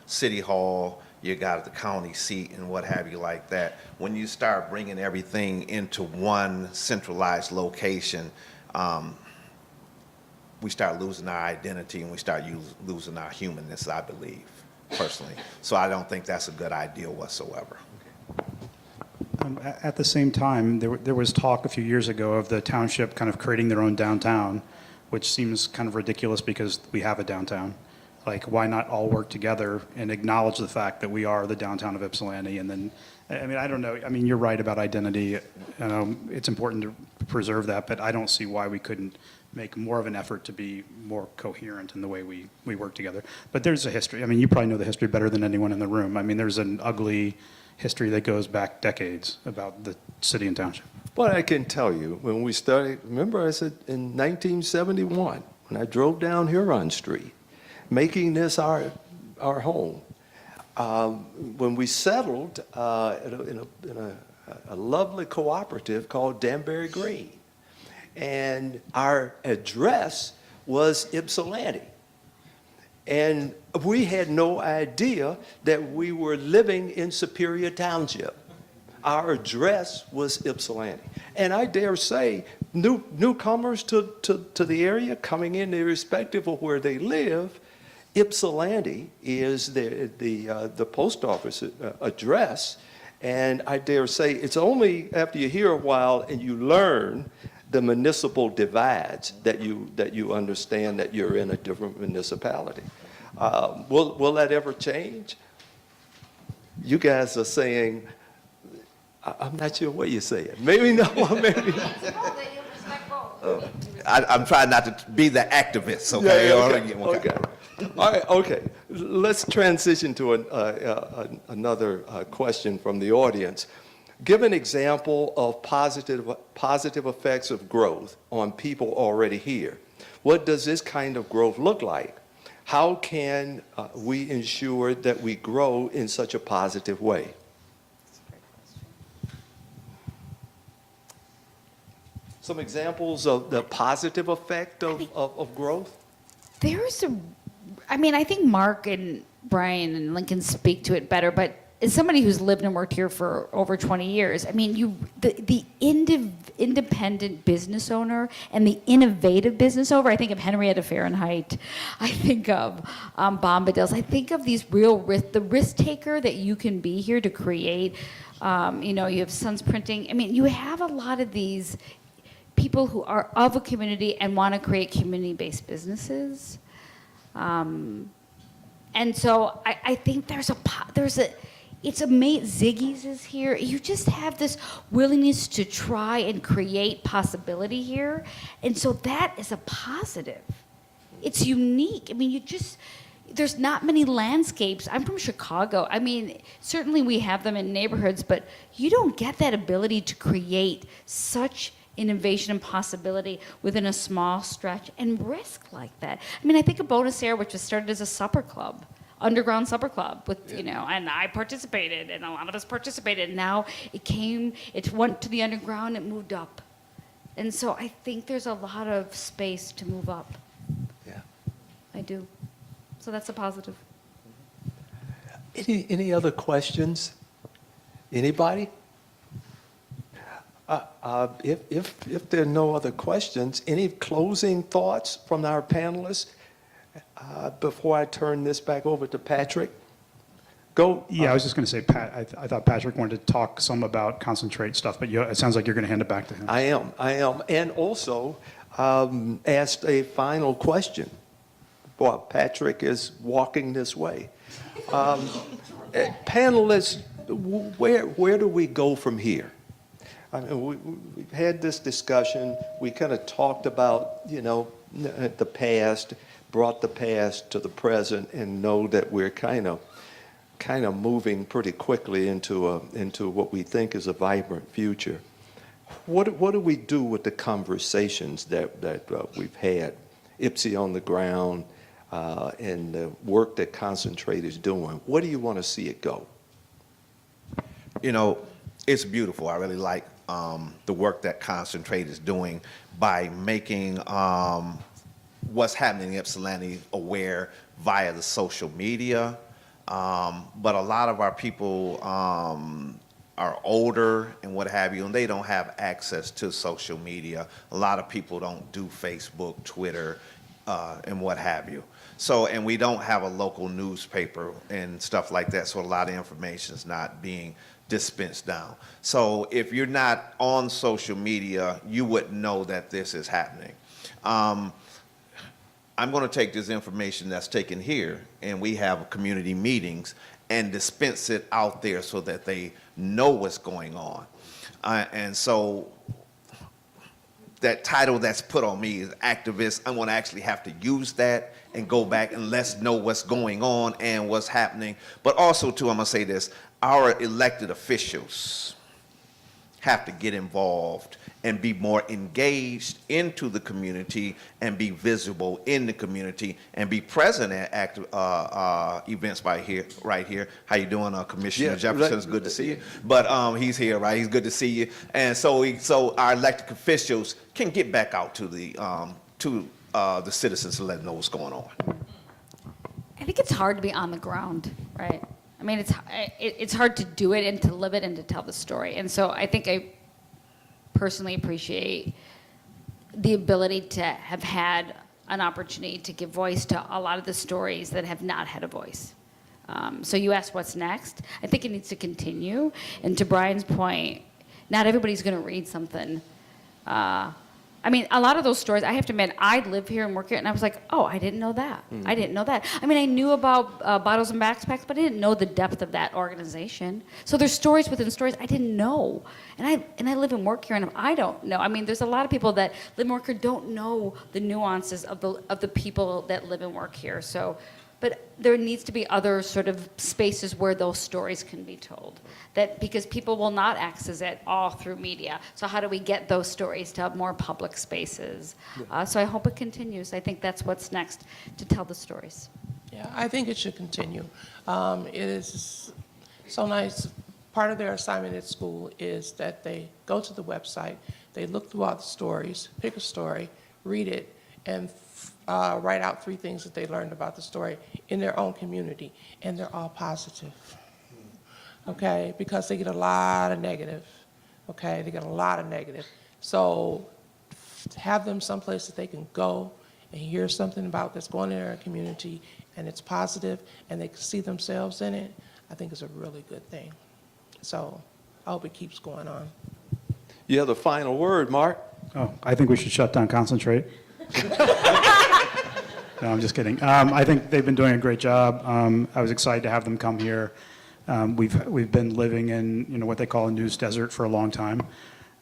city hall, you got the county seat and what have you like that. When you start bringing everything into one centralized location, we start losing our identity and we start losing our humanness, I believe, personally. So I don't think that's a good idea whatsoever. At the same time, there was talk a few years ago of the township kind of creating their own downtown, which seems kind of ridiculous because we have a downtown. Like, why not all work together and acknowledge the fact that we are the downtown of Ypsilanti? And then, I mean, I don't know. I mean, you're right about identity. It's important to preserve that, but I don't see why we couldn't make more of an effort to be more coherent in the way we work together. But there's a history. I mean, you probably know the history better than anyone in the room. I mean, there's an ugly history that goes back decades about the city and township. Well, I can tell you, when we started, remember I said in 1971, when I drove down Huron Street, making this our home, when we settled in a lovely cooperative called Danbury Green, and our address was Ypsilanti. And we had no idea that we were living in Superior Township. Our address was Ypsilanti. And I dare say, newcomers to the area coming in, irrespective of where they live, Ypsilanti is the post office address. And I dare say, it's only after you're here a while and you learn the municipal divides that you understand that you're in a different municipality. Will that ever change? You guys are saying, I'm not sure what you're saying. Maybe no, maybe not. I'm trying not to be the activist, okay? Yeah, okay. All right, okay. Let's transition to another question from the audience. Give an example of positive effects of growth on people already here. What does this kind of growth look like? How can we ensure that we grow in such a positive way? Some examples of the positive effect of growth? I think Mark and Bryan and Lincoln speak to it better, but as somebody who's lived and worked here for over 20 years, I mean, the independent business owner and the innovative business owner, I think of Henrietta Fahrenheit, I think of Bombadils, I think of these real the risk taker that you can be here to create. You have Sons Printing. I mean, you have a lot of these people who are of a community and want to create community-based businesses. And so I think it's amazing. Ziggy's is here. You just have this willingness to try and create possibility here. And so that is a positive. It's unique. I mean, there's not many landscapes. I'm from Chicago. I mean, certainly we have them in neighborhoods, but you don't get that ability to create such innovation and possibility within a small stretch and risk like that. I mean, I think of Bonus Air, which was started as a supper club. Underground supper club with, and I participated and a lot of us participated. And now it went to the underground, it moved up. And so I think there's a lot of space to move up. Yeah. I do. So that's a positive. Any other questions? Anybody? If there are no other questions, any closing thoughts from our panelists before I turn this back over to Patrick? Go. Yeah, I was just going to say, Pat, I thought Patrick wanted to talk some about concentrate stuff, but it sounds like you're going to hand it back to him. I am. And also asked a final question while Patrick is walking this way. Panelists, where do we go from here? I mean, we've had this discussion. We kind of talked about, the past, brought the past to the present, and know that we're kind of moving pretty quickly into what we think is a vibrant future. What do we do with the conversations that we've had, Ypsi on the ground, and the work that Concentrate is doing? Where do you want to see it go? It's beautiful. I really like the work that Concentrate is doing by making what's happening in Ypsilanti aware via the social media. But a lot of our people are older and what have you, and they don't have access to social media. A lot of people don't do Facebook, Twitter, and what have you. So, and we don't have a local newspaper and stuff like that, so a lot of information is not being dispensed down. So if you're not on social media, you wouldn't know that this is happening. I'm going to take this information that's taken here, and we have community meetings, and dispense it out there so that they know what's going on. And so that title that's put on me is activist. I'm going to actually have to use that and go back and let's know what's going on and what's happening. But also, too, I'm going to say this, our elected officials have to get involved and be more engaged into the community and be visible in the community and be present at events right here. How you doing, Commissioner Jefferson? It's good to see you. But he's here, right? He's good to see you. And so our elected officials can get back out to the citizens to let them know what's going on. I think it's hard to be on the ground, right? I mean, it's hard to do it and to live it and to tell the story. And so I think I personally appreciate the ability to have had an opportunity to give voice to a lot of the stories that have not had a voice. So you asked what's next. I think it needs to continue. And to Brian's point, not everybody's going to read something. I mean, a lot of those stories, I have to admit, I live here and work here, and I was like, oh, I didn't know that. I didn't know that. I mean, I knew about Bottles and Backpacks, but I didn't know the depth of that organization. So there's stories within stories I didn't know. And I live and work here, and I don't know. I mean, there's a lot of people that live and work here don't know the nuances of the people that live and work here. So, but there needs to be other sort of spaces where those stories can be told. That because people will not access it all through media. So how do we get those stories to more public spaces? So I hope it continues. I think that's what's next, to tell the stories. Yeah, I think it should continue. It is so nice. Part of their assignment at school is that they go to the website, they look through all the stories, pick a story, read it, and write out 3 things that they learned about the story in their own community, and they're all positive, okay? Because they get a lot of negative, okay? They get a lot of negative. So have them someplace that they can go and hear something about that's going on in their community, and it's positive, and they can see themselves in it, I think is a really good thing. So I hope it keeps going on. You have the final word, Mark. Oh, I think we should shut down Concentrate. No, I'm just kidding. I think they've been doing a great job. I was excited to have them come here. We've been living in what they call a news desert for a long time.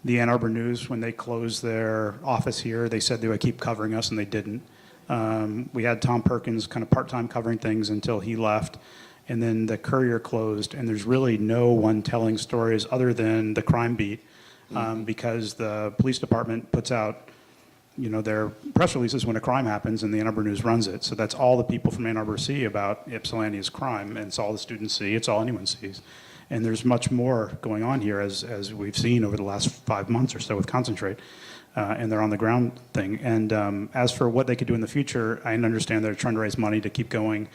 The Ann Arbor News, when they closed their office here, they said they would keep covering us, and they didn't. We had Tom Perkins kind of part-time covering things until he left, and then the Courier closed, and there's really no one telling stories other than the crime beat, because the police department puts out their press releases when a crime happens, and the Ann Arbor News runs it. So that's all the people from Ann Arbor see about Ypsilanti's crime, and it's all the students see, it's all anyone sees. And there's much more going on here, as we've seen over the last 5 months or so with Concentrate, and their on-the-ground thing. And as for what they could do in the future, I understand they're trying to raise money to keep going.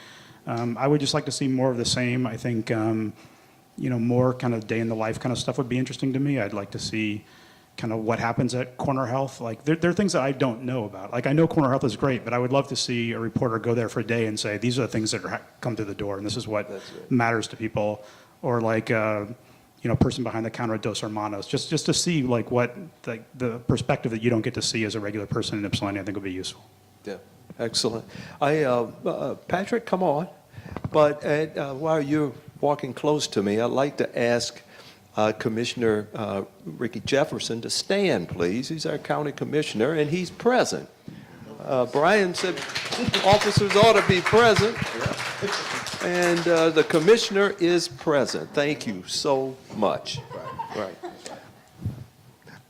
I would just like to see more of the same. I think more kind of day-in-the-life kind of stuff would be interesting to me. I'd like to see kind of what happens at Corner Health. Like, there are things that I don't know about. Like, I know Corner Health is great, but I would love to see a reporter go there for a day and say, these are the things that come through the door, and this is what matters to people. Or like, person behind the counter at Dos Hermanos, just to see like what the perspective that you don't get to see as a regular person in Ypsilanti, I think would be useful. Yeah, excellent. Patrick, come on. But while you're walking close to me, I'd like to ask Commissioner Ricky Jefferson to stand, please. He's our county commissioner, and he's present. Bryan said officers ought to be present. And the commissioner is present. Thank you so much. Right.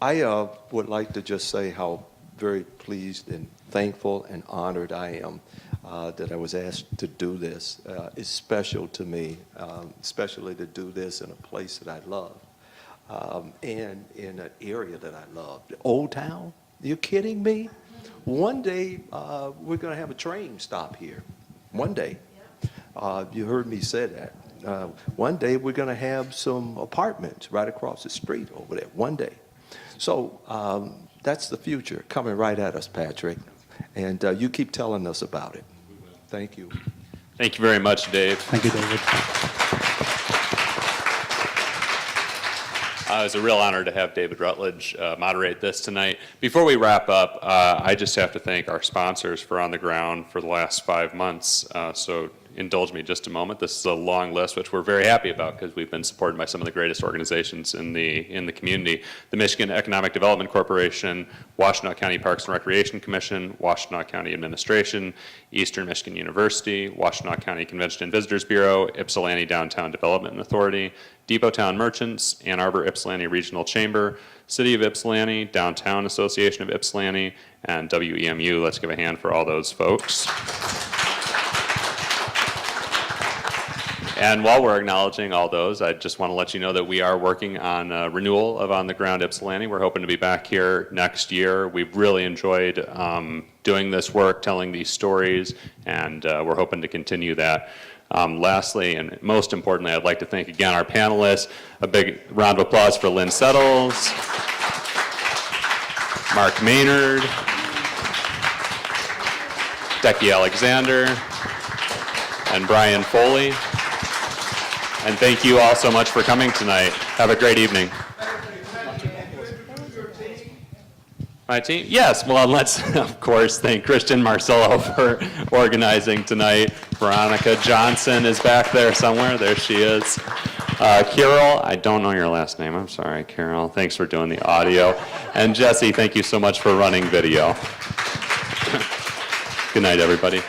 I would like to just say how very pleased and thankful and honored I am that I was asked to do this. It's special to me, especially to do this in a place that I love and in an area that I love. Old Town? You kidding me? One day we're going to have a train stop here. One day. You heard me say that. One day we're going to have some apartments right across the street over there. One day. So that's the future coming right at us, Patrick. And you keep telling us about it. Thank you. Thank you very much, Dave. Thank you, David. It was a real honor to have David Rutledge moderate this tonight. Before we wrap up, I just have to thank our sponsors for On the Ground for the last 5 months. So indulge me just a moment. This is a long list, which we're very happy about because we've been supported by some of the greatest organizations in the community. The Michigan Economic Development Corporation, Washtenaw County Parks and Recreation Commission, Washtenaw County Administration, Eastern Michigan University, Washtenaw County Convention and Visitors Bureau, Ypsilanti Downtown Development Authority, Depot Town Merchants, Ann Arbor Ypsilanti Regional Chamber, City of Ypsilanti, Downtown Association of Ypsilanti, and WEMU. Let's give a hand for all those folks. And while we're acknowledging all those, I just want to let you know that we are working on a renewal of On the Ground Ypsilanti. We're hoping to be back here next year. We've really enjoyed doing this work, telling these stories, and we're hoping to continue that. Lastly, and most importantly, I'd like to thank again our panelists. A big round of applause for Lynne Settles, Mark Maynard, Decky Alexander, and Bryan Foley. And thank you all so much for coming tonight. Have a great evening. My team? Yes, well, let's, of course, thank Christian Marcello for organizing tonight. Veronica Johnson is back there somewhere. There she is. Carol, I don't know your last name. I'm sorry, Carol. Thanks for doing the audio. And Jesse, thank you so much for running video. Good night, everybody.